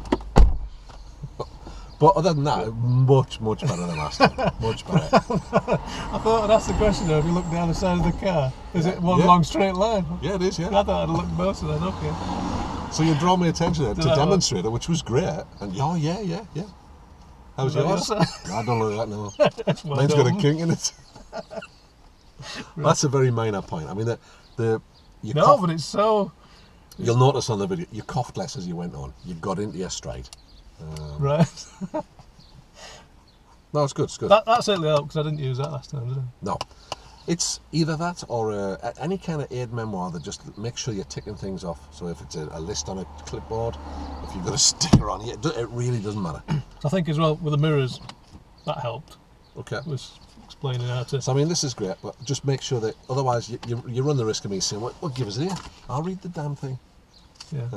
But other than that, much better than last time. Much better. I thought I'd ask the question though, if you look down the side of the car, is it one long straight line? Yeah, it is, yeah. I thought I'd look most of that, okay. So you draw my attention to demonstrate it, which was great. And oh, yeah. How's yours? I don't look like that, no. Mine's got a kink in it. Right. That's a very minor point. I mean, but it's so... You'll notice on the video, you coughed less as you went on. You got into your stride. Right. No, it's good. That certainly helped because I didn't use that last time, did I? No. It's either that or any kind of aid memoir that just makes sure you're ticking things off. So if it's a list on a clipboard, if you've got a sticker on it, it really doesn't matter. So I think as well with the mirrors, that helped. Okay. It was explaining how to... So I mean, this is great, but just make sure that otherwise you run the risk of me saying, well, give us it here. I'll read the damn thing. Yeah.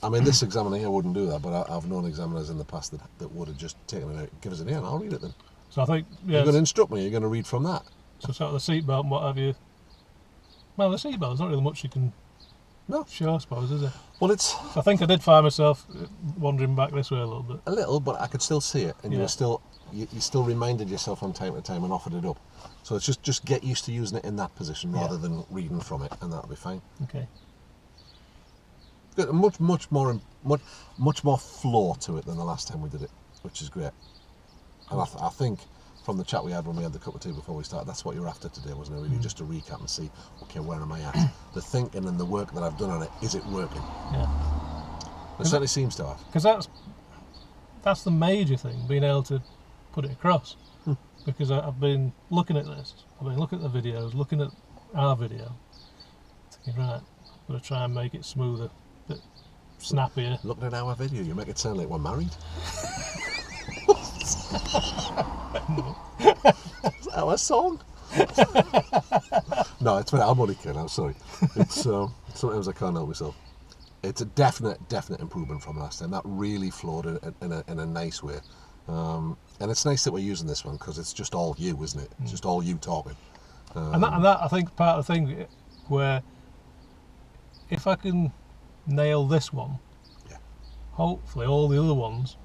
I mean, this examiner here wouldn't do that, but I've known examiners in the past that would have just taken it out, give us it here, and I'll read it then. So I think, yeah. You're going to instruct me, you're going to read from that. So sort of the seatbelt and what have you. Well, the seatbelt, there's not really much you can show, I suppose, is there? Well, it's... So I think I did find myself wandering back this way a little bit. A little, but I could still see it, and you were still... You still reminded yourself from time to time and offered it up. So it's just get used to using it in that position rather than reading from it, and that'll be fine. Okay. got a much more flow to it than the last time we did it, which is great. And I think from the chat we had when we had the cup of tea before we started, that's what you were after today, wasn't it? Really, just to recap and see, okay, where am I at? The thinking and the work that I've done on it, is it working? Yeah. It certainly seems to have. Because that's the major thing, being able to put it across. Because I've been looking at this, I've been looking at the videos, looking at our video, thinking, right, I've got to try and make it smoother, a bit snappier. Looking at our video, you make it sound like we're married. Is that our song? No, it's I'm only kidding, I'm sorry. It's sometimes I can't help myself. It's a definite improvement from last time. That really flowed in a nice way. And it's nice that we're using this one because it's just all you, isn't it? It's just all you talking. And that I think part of the thing where if I can nail this one, hopefully all the other ones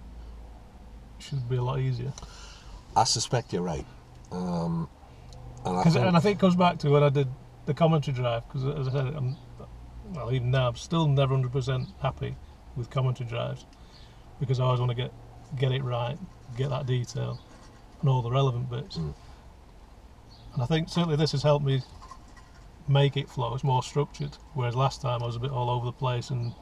should be a lot easier. I suspect you're right. And I think it comes back to when I did the commentary drive, because as I said, even now I'm still never 100% happy with commentary drives because I always want to get it right, get that detail and all the relevant bits. And I think certainly this has helped me make it flow. It's more structured, whereas last time I was a bit all over the place and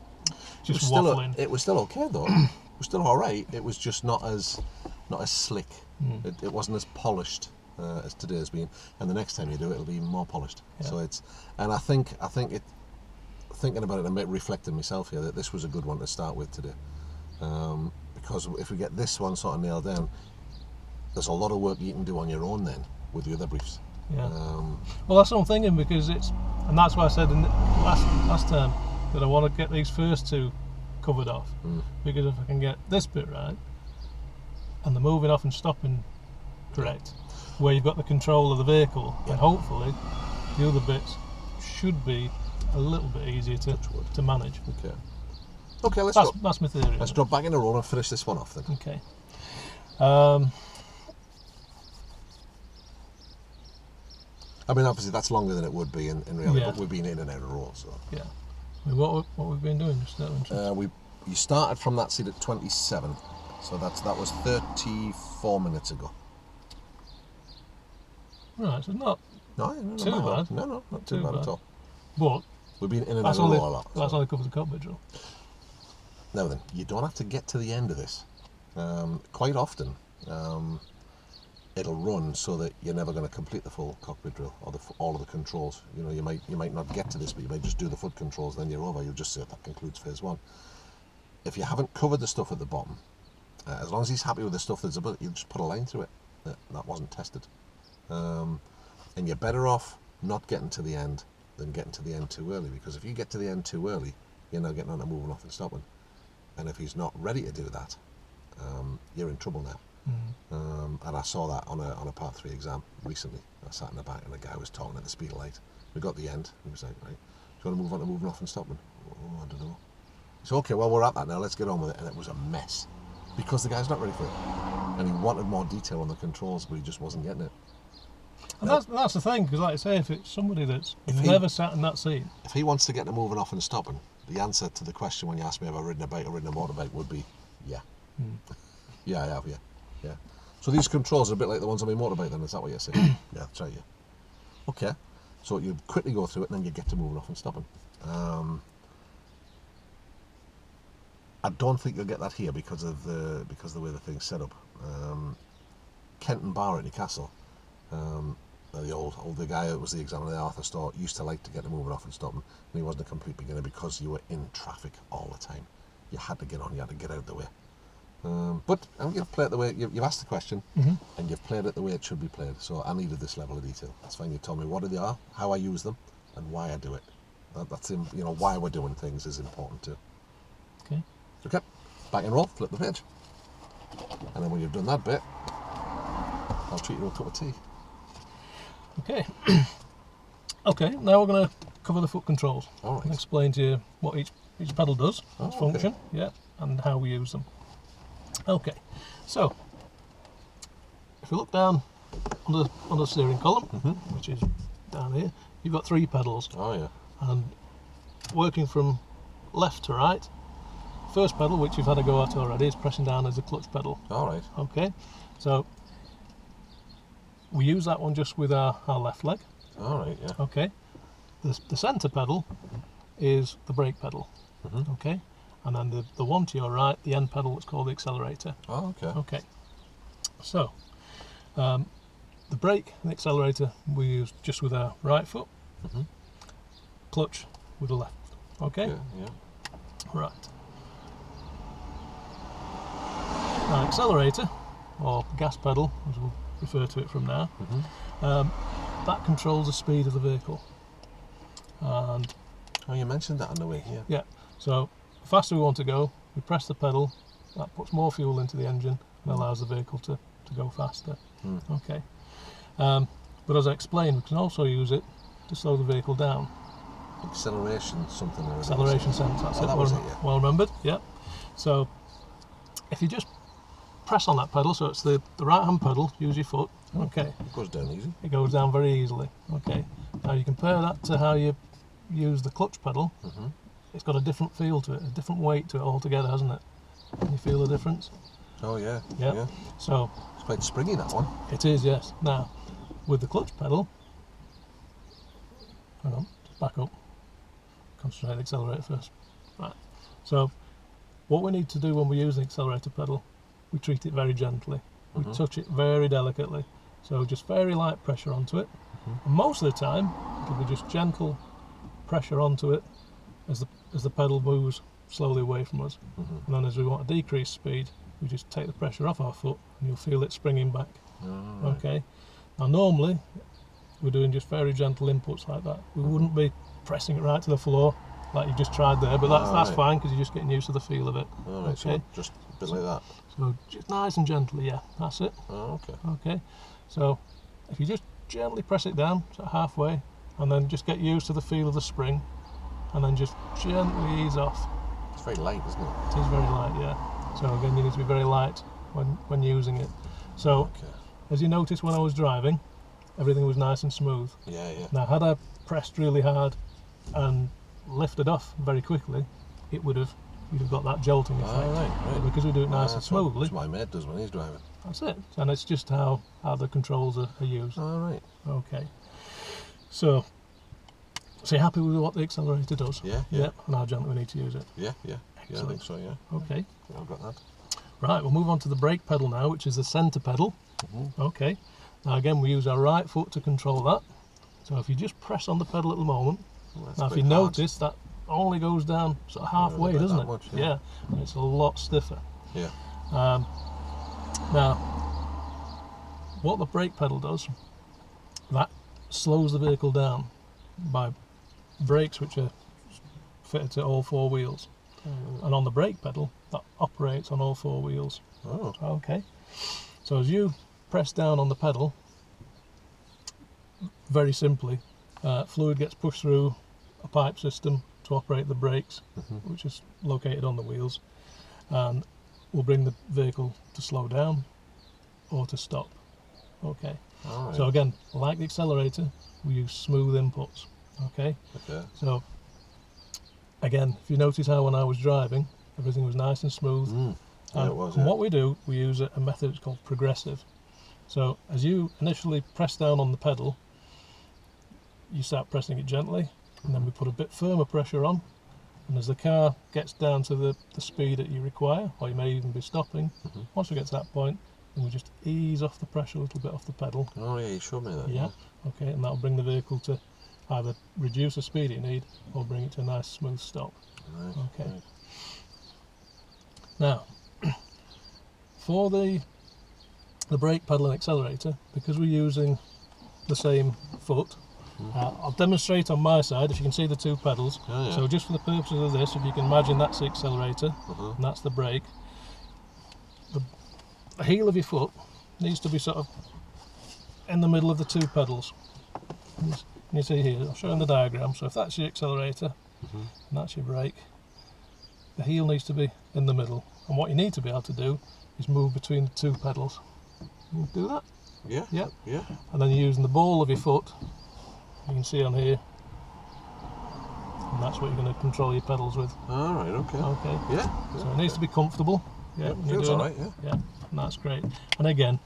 just waffling. It was still okay though. It was still all right. It was just not as slick. It wasn't as polished as today has been. And the next time you do it, it'll be even more polished. Yeah. So I think it. Thinking about it and reflecting myself here, that this was a good one to start with today. Because if we get this one sort of nailed down, there's a lot of work you can do on your own then with the other briefs. Yeah. Well, that's what I'm thinking, because and that's why I said in the last time that I want to get these first two covered off, because if I can get this bit right and the moving off and stopping correct, where you've got the control of the vehicle, then hopefully the other bits should be a little bit easier to manage. Okay, let's go. That's my theory. Let's drop back in a roll and finish this one off then. Okay. I mean, obviously that's longer than it would be in reality, but we've been in and out of roll, so. Yeah. I mean, what we've been doing just out of interest? You started from that seat at 27, so that was 34 minutes ago. Right, so not too bad. No, not too bad at all. But we've been in and out of roll a lot. That's only covers the cockpit drill. Now then, you don't have to get to the end of this. Quite often, it'll run so that you're never going to complete the full cockpit drill or all of the controls. You know, you might not get to this, but you might just do the foot controls, then you're over. You'll just say that concludes phase one. If you haven't covered the stuff at the bottom, as long as he's happy with the stuff that's above, you just put a line through it. That wasn't tested, and you're better off not getting to the end than getting to the end too early, because if you get to the end too early, you're now getting on to moving off and stopping. And if he's not ready to do that, you're in trouble now. And I saw that on a part 3 exam recently. I sat in the back and the guy was talking at the speed of light. We got the end. He was like, right, do you want to move on to moving off and stopping? Oh, I don't know. So okay, well, we're at that now. Let's get on with it. And it was a mess because the guy's not ready for it, and he wanted more detail on the controls, but he just wasn't getting it. And that's the thing, because like I say, if it's somebody that's never sat in that seat, if he wants to get to moving off and stopping, the answer to the question when you ask me if I've ridden a bike or ridden a motorbike would be yeah. Yeah, I have, yeah. So these controls are a bit like the ones on my motorbike then, is that what you're saying? Yeah, that's right, yeah. Okay, so you quickly go through it and then you get to moving off and stopping. I don't think you'll get that here because of the way the thing's set up. Kenton Bar at Newcastle, the guy that was the examiner at the Arthur store, used to like to get to moving off and stopping, and he wasn't a complete beginner because you were in traffic all the time. You had to get on, you had to get out of the way. But I'm going to play it the way you've asked the question, and you've played it the way it should be played. So I needed this level of detail. That's fine. You told me what they are, how I use them, and why I do it. That's why we're doing things is important too. Okay, back and roll. Flip the page, and then when you've done that bit, I'll treat you to a cup of tea. Okay. Okay. Now we're going to cover the foot controls. All right. And explain to you what each pedal does, its function, and how we use them. Okay, so if we look down on the steering column, which is down here, you've got 3 pedals. Oh yeah. And working from left to right. First pedal, which you've had a go at already, is pressing down as the clutch pedal. All right. Okay, so we use that one just with our left leg. All right. Yeah. Okay, the centre pedal is the brake pedal. Okay, and then the one to your right, the end pedal, that's called the accelerator. Oh, okay. Okay, so the brake and the accelerator we use just with our right foot, clutch with the left. Okay, Yeah. right. Now, accelerator, or gas pedal, as we'll refer to it from now, that controls the speed of the vehicle. And Oh, you mentioned that on the way here. yeah, so the faster we want to go, we press the pedal, that puts more fuel into the engine and allows the vehicle to go faster. Okay, but as I explained, we can also use it to slow the vehicle down. Acceleration, something or other. Acceleration sense, that's Oh, it. that was it, yeah. Well remembered, yeah. So if you just press on that pedal, so it's the right hand pedal, use your foot, okay, It goes down easy. it goes down very easily. Okay, now you compare that to how you use the clutch pedal. It's got a different feel to it, a different weight to it altogether, hasn't it? Can you feel the difference? Oh, yeah. Yeah. So It's quite springy, that one. it is, yes. Now with the clutch pedal, hang on, just back up, concentrate on the accelerator first. Right, so what we need to do when we use the accelerator pedal, we treat it very gently. We touch it very delicately. So just very light pressure onto it. And most of the time, it'll be just gentle pressure onto it as the pedal moves slowly away from us. And then as we want to decrease speed, we just take the pressure off our foot and you'll feel it springing back. Right. Okay. Now normally, we're doing just very gentle inputs like that. We wouldn't be pressing it right to the floor like you just tried there, but that's right. fine because you're just getting used to the feel of it. All right, Okay. so just a bit like that. So just nice and gently, yeah, that's it. Oh, okay. Okay, so if you just gently press it down, so halfway, and then just get used to the feel of the spring, and then just gently ease off. It's very light, isn't it? It is very light, yeah. So again, you need to be very light when using it. So Okay. as you noticed when I was driving, everything was nice and smooth. Yeah. Now had I pressed really hard and lifted off very quickly, you'd have got that jolting effect. Right. But because we do it nice and That's what smoothly, my mate does when he's driving. that's it. And it's just how the controls are used. All right. Okay. So you're happy with what the accelerator does? Yeah. And how gently we need to use it? Yeah, I Excellent. think so, yeah. Okay. I've got that. Right, we'll move on to the brake pedal now, which is the centre pedal. Okay. Now again, we use our right foot to control that. So if you just press on the pedal at the moment, Well, that's now if quite you hard. notice, that only goes down sort of halfway, about doesn't that it? much, yeah. And it's a lot stiffer. Yeah. Now, what the brake pedal does, that slows the vehicle down by brakes which are fitted to all four wheels. And on the brake pedal, that operates on all four wheels. Oh. Okay. So as you press down on the pedal, very simply, fluid gets pushed through a pipe system to operate the brakes, which is located on the wheels, and will bring the vehicle to slow down or to stop. Okay. All right. So again, like the accelerator, we use smooth inputs. Okay. Okay. So again, if you notice how when I was driving, everything was nice and smooth. Yeah, it was, And yeah. what we do, we use a method that's called progressive. So as you initially press down on the pedal, you start pressing it gently, and then we put a bit firmer pressure on, and as the car gets down to the speed that you require, or you may even be stopping, once we get to that point, then we just ease off the pressure a little bit off the pedal. Oh, yeah, you showed me that. Yeah. Okay, and that'll bring the vehicle to either reduce the speed you need or bring it to a nice smooth stop. Right. Okay. Right. Now, for the brake pedal and accelerator, because we're using the same foot, I'll demonstrate on my side if you can see the two pedals. Oh, yeah. So just for the purposes of this, if you can imagine that's the accelerator and that's the brake, the heel of your foot needs to be sort of in the middle of the two pedals. You see here, I'll show you in the diagram. So if that's your accelerator and that's your brake, the heel needs to be in the middle. And what you need to be able to do is move between the two pedals. You can do that. Yeah. Yeah. Yeah. And then you're using the ball of your foot, you can see on here, and that's what you're going to control your pedals with. All right, okay. Okay. Yeah. So it needs to be comfortable. Yeah, when you're feels doing all right, it. Yeah, and that's great. And again,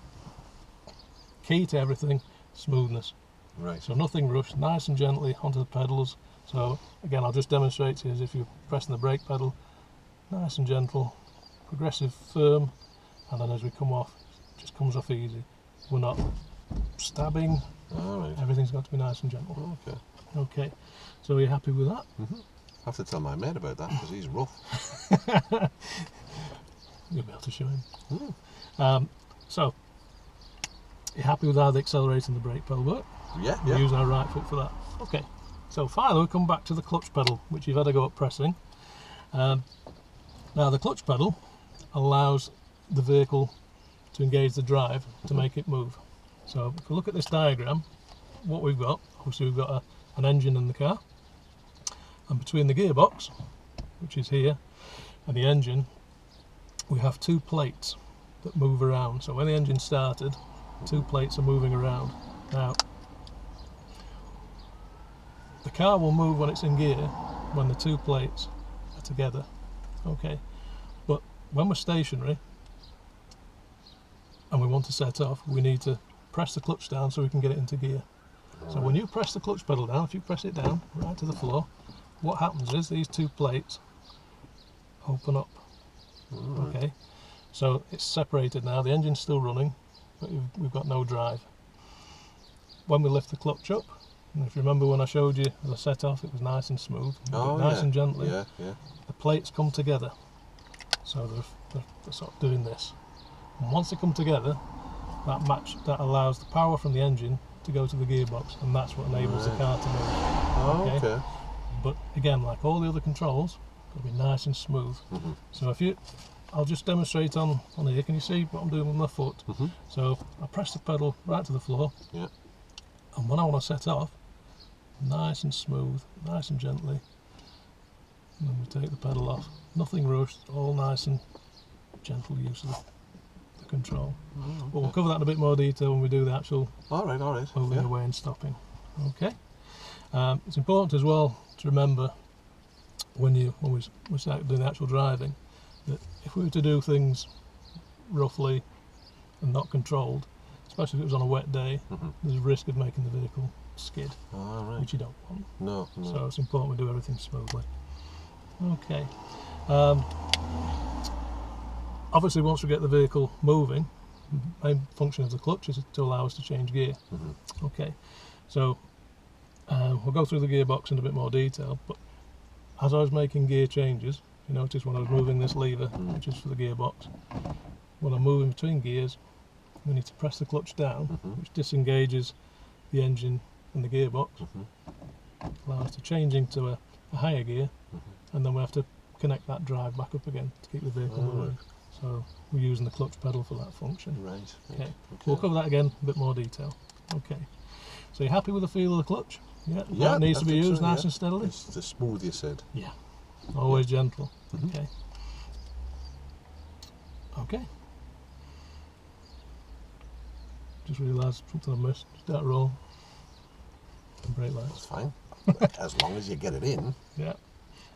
key to everything, smoothness. Right. So nothing rushed, nice and gently onto the pedals. So again, I'll just demonstrate to you as if you're pressing the brake pedal, nice and gentle, progressive, firm, and then as we come off, it just comes off easy. We're not stabbing. All right. Everything's got to be nice and gentle. Okay. Okay. So are you happy with that? I have to tell my mate about that because he's rough. You'll be able to show him. So, you're happy with how the accelerator and the brake pedal work? Yeah. We're using our right foot for that. Okay. So finally we come back to the clutch pedal, which you've had to go up pressing. Now the clutch pedal allows the vehicle to engage the drive to make it move. So if we look at this diagram, what we've got, obviously we've got an engine in the car, and between the gearbox, which is here, and the engine, we have two plates that move around. So when the engine started, two plates are moving around. Now, the car will move when it's in gear when the two plates are together. Okay, but when we're stationary and we want to set off, we need to press the clutch down so we can get it into gear. So when you press the clutch pedal down, if you press it down right to the floor, what happens is these two plates open up. Okay, so it's separated now, the engine's still running, but we've got no drive. When we lift the clutch up, and if you remember when I showed you as I set off, it was nice and smooth, nice and gently. Yeah. The plates come together, so they're sort of doing this. And once they come together, that allows the power from the engine to go to the gearbox, and that's what enables the car to move. Okay. But again, like all the other controls, it'll be nice and smooth. So I'll just demonstrate on here. Can you see what I'm doing with my foot? So I press the pedal right to the floor. Yeah. And when I want to set off, nice and smooth, nice and gently. And then we take the pedal off. Nothing rushed, all nice and gentle use of the control. But we'll cover that in a bit more detail when we do the actual All right. moving away and stopping. Okay. It's important as well to remember when we start doing the actual driving, that if we were to do things roughly and not controlled, especially if it was on a wet day, there's a risk of making the vehicle skid, which you don't want. No. So it's important we do everything smoothly. Okay. Obviously, once we get the vehicle moving, the main function of the clutch is to allow us to change gear. Okay. So we'll go through the gearbox in a bit more detail, but as I was making gear changes, you notice when I was moving this lever, which is for the gearbox, when I'm moving between gears, we need to press the clutch down, which disengages the engine and the gearbox, allows us to change into a higher gear, and then we have to connect that drive back up again to keep the vehicle moving. So we're using the clutch pedal for that function. Right. Okay. We'll cover that again in a bit more detail. Okay. So you're happy with the feel of the clutch? Yeah. It needs to be used nice and steadily. It's the smooth, you said. Yeah. Always gentle. Okay. Okay. Just realised something I missed. Start roll. And brake lights. That's fine. As long as you get it in. Yeah.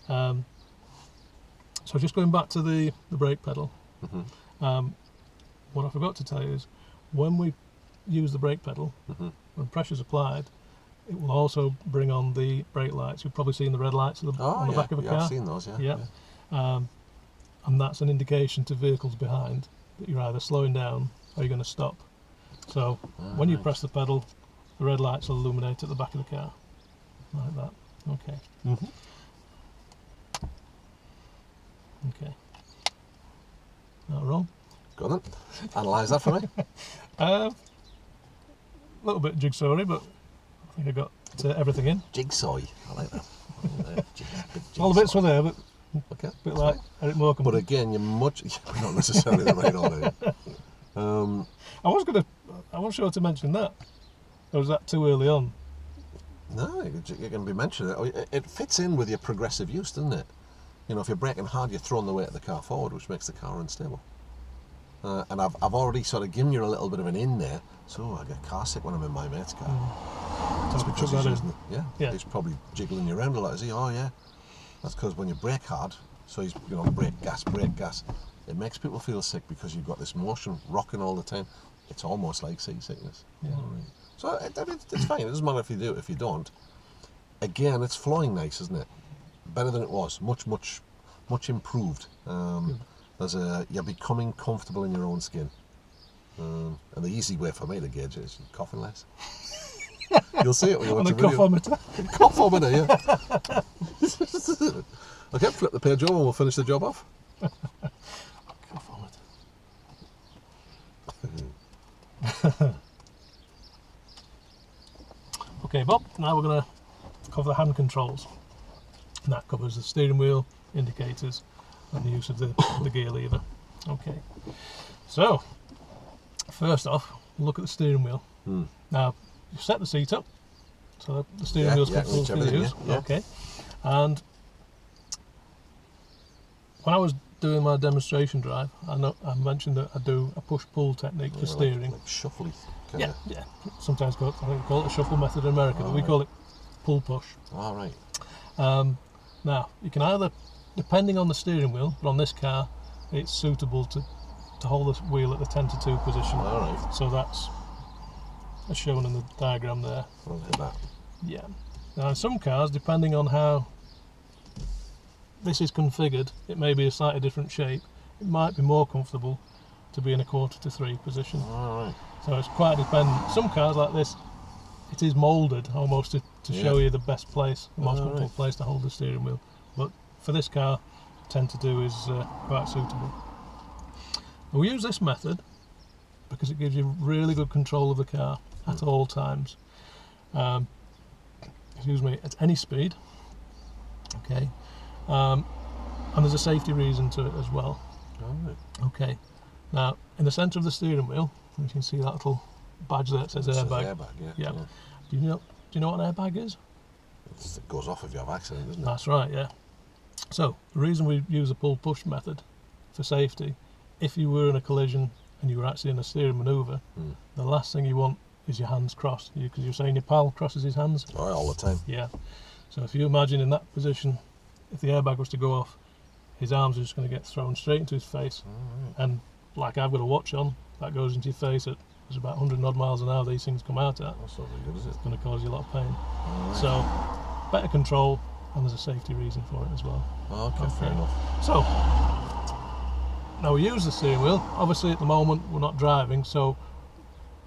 So just going back to the brake pedal. What I forgot to tell you is when we use the brake pedal, when pressure's applied, it will also bring on the brake lights. You've probably seen the red lights on the back of a car. I've seen those, And that's an indication to vehicles behind that you're either slowing down or you're going to stop. So when you press the pedal, the red lights will illuminate at the back of the car, like that. Okay. Okay. Not wrong. Go on then. Analyse that for me. A little bit jigsawy, but I think I got everything in. Jigsaw. I like that. All the bits were there, but okay. a bit like Eric Morecambe. But again, you're not necessarily the right order. I was sure to mention that. Or was that too early on? No, you're going to be mentioning it. It fits in with your progressive use, doesn't it? You know, if you're braking hard, you're throwing the weight of the car forward, which makes the car unstable. and I've already sort of given you a little bit of an in there. So I get car sick when I'm in my mate's car. That's because he's using it. Yeah, he's probably jiggling you around a lot. Is he? Oh yeah. That's because when you brake hard, so he's brake gas. It makes people feel sick because you've got this motion rocking all the time. It's almost like seasickness. Yeah. So it's fine. It doesn't matter if you do it, if you don't. Again, it's flowing nice, isn't it? Better than it was. Much improved. You're becoming comfortable in your own skin. And the easy way for me to gauge it is coughing less. You'll see it when you watch the video. Coughometer, yeah. Okay, flip the page over and we'll finish the job off. Coughometer. Okay, Bob, now we're going to cover the hand controls. And that covers the steering wheel, indicators, and the use of the gear lever. Okay, so first off, we'll look at the steering wheel. Now, you've set the seat up, so the steering wheel's comfortable for use. Okay, and when I was doing my demonstration drive, I mentioned that I do a push-pull technique for steering. Like shuffly. Yeah. Sometimes I think we call it a shuffle method in America, but we call it pull-push. All right. Now, you can either, depending on the steering wheel, but on this car, it's suitable to hold the wheel at the 10 to 2 position. All right. So that's as shown in the diagram there. I'll hit that. Yeah. Now, in some cars, depending on how this is configured, it may be a slightly different shape. It might be more comfortable to be in a 4 to 3 position. All right. So it's quite dependent. Some cars like this, it is moulded almost to show you the best place, the most comfortable place to hold the steering wheel. But for this car, 10 to 2 is quite suitable. And we use this method because it gives you really good control of the car at all times. Excuse me, at any speed. Okay. And there's a safety reason to it as well. All right. Okay. Now, in the centre of the steering wheel, you can see that little badge there that says airbag. Yeah. Do you know what an airbag is? It goes off if you have accident, doesn't it? That's right, yeah. So, the reason we use the pull-push method for safety, if you were in a collision and you were actually in a steering manoeuvre, the last thing you want is your hands crossed. Because you're saying your pal crosses his hands? Oh, all the time. Yeah. So if you imagine in that position, if the airbag was to go off, his arms are just going to get thrown straight into his face. And like I've got a watch on, that goes into your face at about 100 odd miles an hour. These things come out at. That's not very good, is it? It's going to cause you a lot of pain. So better control, and there's a safety reason for it as well. Okay, fair enough. So now we use the steering wheel. Obviously at the moment we're not driving, so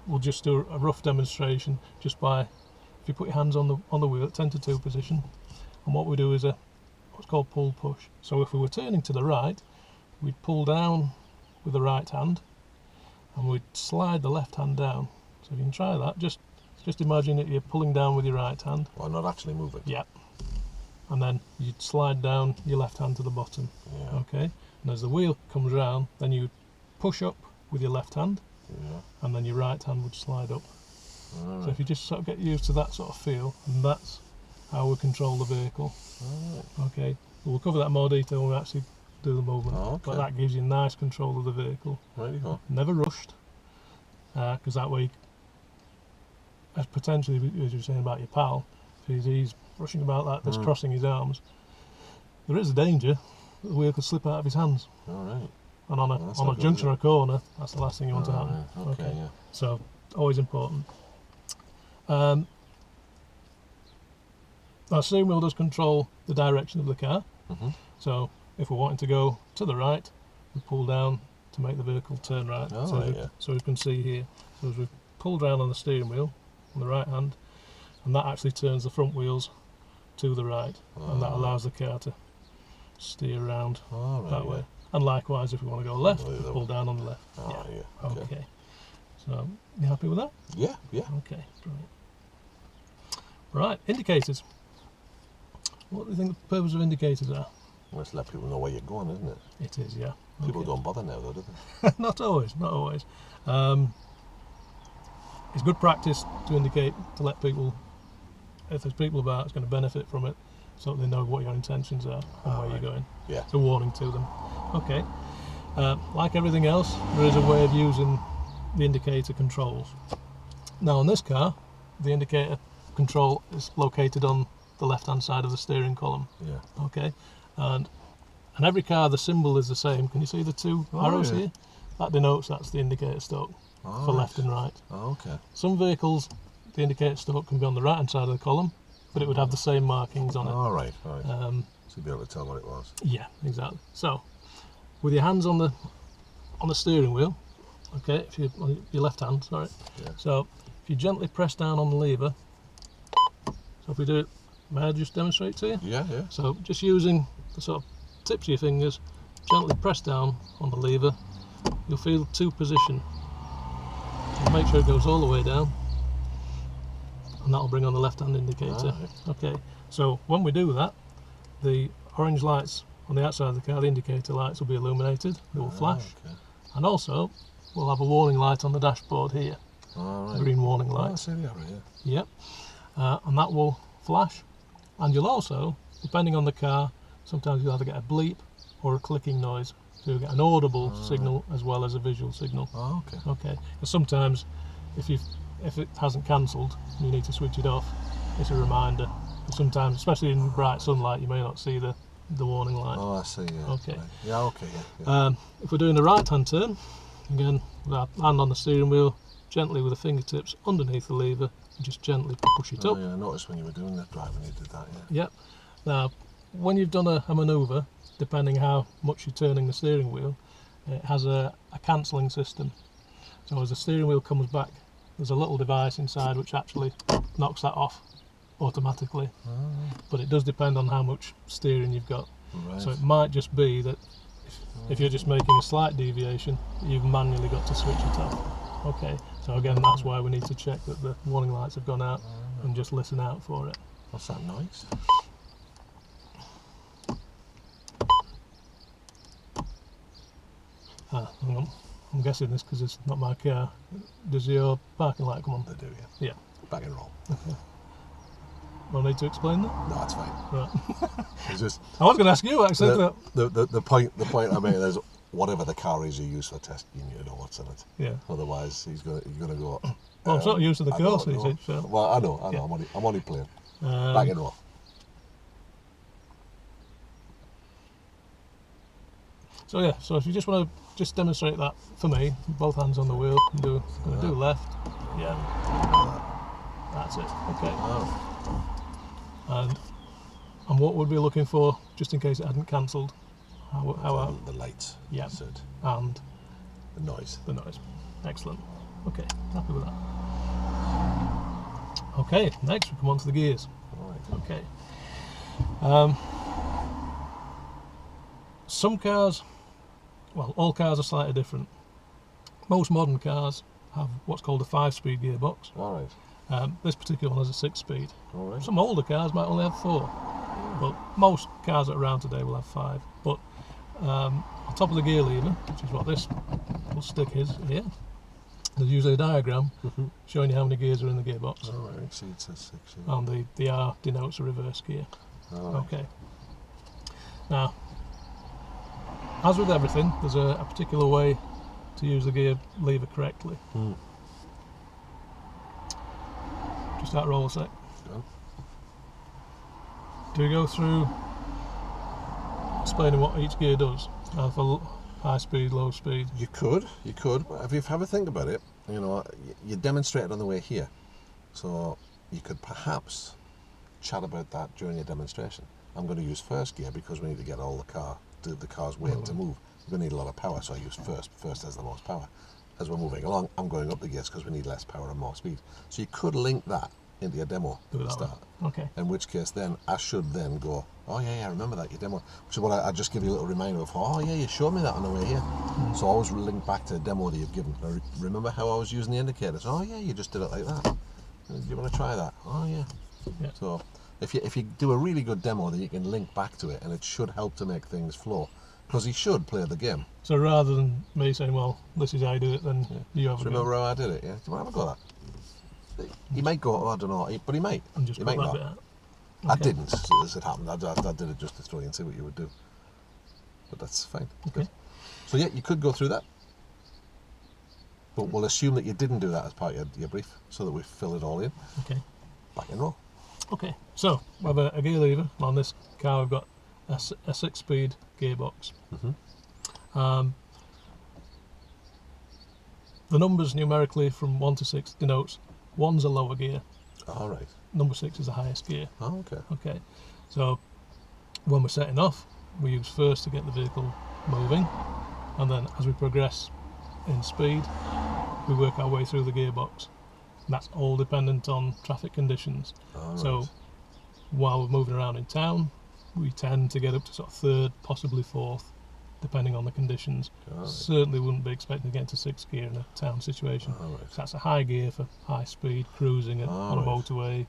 we'll just do a rough demonstration just by, if you put your hands on the wheel at 10 to 2 position, and what we do is what's called pull push. So if we were turning to the right, we'd pull down with the right hand and we'd slide the left hand down. So if you can try that, just imagine that you're pulling down with your right hand. Well, not actually moving. Yeah. And then you'd slide down your left hand to the bottom. Yeah. Okay. And as the wheel comes round, then you push up with your left hand, and then your right hand would slide up. So if you just sort of get used to that sort of feel, and that's how we control the vehicle. Okay. We'll cover that in more detail when we actually do the movement. But that gives you nice control of the vehicle. Right you go. Never rushed, because that way, as potentially as you're saying about your pal, if he's rushing about like this, crossing his arms, there is a danger that the wheel could slip out of his hands. All right. And on a junction or a corner, that's the last thing you want to happen. Okay, yeah. So always important. Our steering wheel does control the direction of the car. So if we're wanting to go to the right, we pull down to make the vehicle turn right. So we can see here. So as we pull down on the steering wheel on the right hand, and that actually turns the front wheels to the right, and that allows the car to steer around that way. And likewise, if we want to go left, we pull down on the left. Okay. So you happy with that? Yeah. Okay, brilliant. Right, indicators. What do you think the purpose of indicators are? Well, it's let people know where you're going, isn't it? It is, yeah. People don't bother now, though, do they? Not always. It's good practice to indicate, to let people, if there's people about, it's going to benefit from it, so that they know what your intentions are and where you're going. Yeah. It's a warning to them. Okay. Like everything else, there is a way of using the indicator controls. Now on this car, the indicator control is located on the left hand side of the steering column. Yeah. Okay, and every car the symbol is the same. Can you see the two arrows yeah. here? That denotes that's the indicator stroke for left and right. Oh, okay. Some vehicles, the indicator stroke can be on the right hand side of the column, but it would have the same markings on it. All right, right. So you'd be able to tell what it was. Yeah, exactly. So with your hands on the steering wheel, okay, if you on your left hand, sorry. Yeah. So if you gently press down on the lever, so if we do it, may I just demonstrate to you? Yeah, yeah. So just using the sort of tips of your fingers, gently press down on the lever, you'll feel two position. And make sure it goes all the way down, and that'll bring on the left hand indicator. Right. Okay, so when we do that, the orange lights on the outside of the car, the indicator lights will be illuminated, they will flash, Okay. and also we'll have a warning light on the dashboard here, All a right. green warning Oh, I light. see the arrow, yeah. Yep, and that will flash, and you'll also, depending on the car, sometimes you'll either get a bleep or a clicking noise, so you'll get an audible signal as well as a visual signal. Oh, okay. Okay, because sometimes if it hasn't cancelled, you need to switch it off. It's a reminder. But sometimes, especially in bright sunlight, you may not see the warning light. Oh, I see, yeah. Okay. Right. Yeah, okay, yeah. If we're doing the right hand turn, again, with our hand on the steering wheel, gently with the fingertips underneath the lever, and just gently push it Oh, up. yeah, I noticed when you were doing that drive when you did that, yeah. Yep. Now, when you've done a manoeuvre, depending how much you're turning the steering wheel, it has a cancelling system. So as the steering wheel comes back, there's a little device inside which actually knocks that off automatically. But it does depend on how much steering you've got. Right. So it might just be that if you're just making a slight deviation, you've manually got to switch it off. Okay, so again, that's why we need to check that the warning lights have gone out and just listen out for it. What's that noise? Hang on. I'm guessing this because it's not my car. Does your parking light come on? They do, yeah. Yeah. Back and roll. Do I need to explain that? No, that's fine. Right. It's just I was going to ask you actually. the point I made is whatever the car is you use for testing, you need to know what's in it. Yeah. Otherwise, you're gonna go. Well, I'm sort of used to the I know, course, I you know. see. So. Well, I know. Yeah. I'm only playing. Back and roll. So yeah, so if you just want to just demonstrate that for me, both hands on the wheel, and do left, yeah, that's it. Okay, and what would we be looking for, just in case it hadn't cancelled? How The lights. Yeah. That's it. and The noise. the noise. Excellent. Okay, happy with that. Okay, next we come on to the gears. All right. Okay. Some cars, well, all cars are slightly different. Most modern cars have what's called a 5-speed gearbox. All right. This particular one has a 6-speed. All right. Some older cars might only have 4. But most cars that are around today will have 5. But on top of the gear lever, which is what this little stick is here, there's usually a diagram showing you how many gears are in the gearbox. All right. See, it says 6. Yeah. And the R denotes a reverse gear. All right. Okay. Now, as with everything, there's a particular way to use the gear lever correctly. Just that roll a sec. Go. Do we go through explaining what each gear does? For high speed, low speed. You could, but if you have a think about it, you know, you demonstrated on the way here, so you could perhaps chat about that during your demonstration. I'm going to use first gear because we need to get all the car's weight to move. We're going to need a lot of power, so I use first. First has the most power. As we're moving along, I'm going up the gears because we need less power and more speed. So you could link that into your demo Do it at the that way. start. Okay. In which case, then I should then go, oh yeah, I remember that, your demo. Which is what I just give you a little reminder of, oh yeah, you showed me that on the way here. So I always link back to the demo that you've given. Remember how I was using the indicators? Oh yeah, you just did it like that. Do you want to try that? Oh yeah. Yeah. So if you do a really good demo, then you can link back to it, and it should help to make things flow. Because he should play the game. So rather than me saying, well, this is how you do it, then you have So a go. remember how I did it? Yeah. Do you want to have a go at that? He might go, oh, I don't know, but he might. And just He cut might that not. bit out. I Okay. didn't, as it happened. I did it just to throw you and see what you would do. But that's fine. Okay. So yeah, you could go through that, but we'll assume that you didn't do that as part of your brief, so that we fill it all in. Okay. Back and roll. Okay. So we have a gear lever on this car. We've got a 6-speed gearbox. The numbers numerically from 1 to 6 denotes 1's a lower gear. All right. Number 6 is the highest gear. Oh, okay. Okay. So when we're setting off, we use first to get the vehicle moving, and then as we progress in speed, we work our way through the gearbox. And that's all dependent on traffic conditions. All So right. while we're moving around in town, we tend to get up to sort of 3rd, possibly 4th, depending on the conditions. All right. Certainly wouldn't be expecting to get into 6th gear in a town situation. All right. So that's a high gear for high speed cruising on a All right. motorway,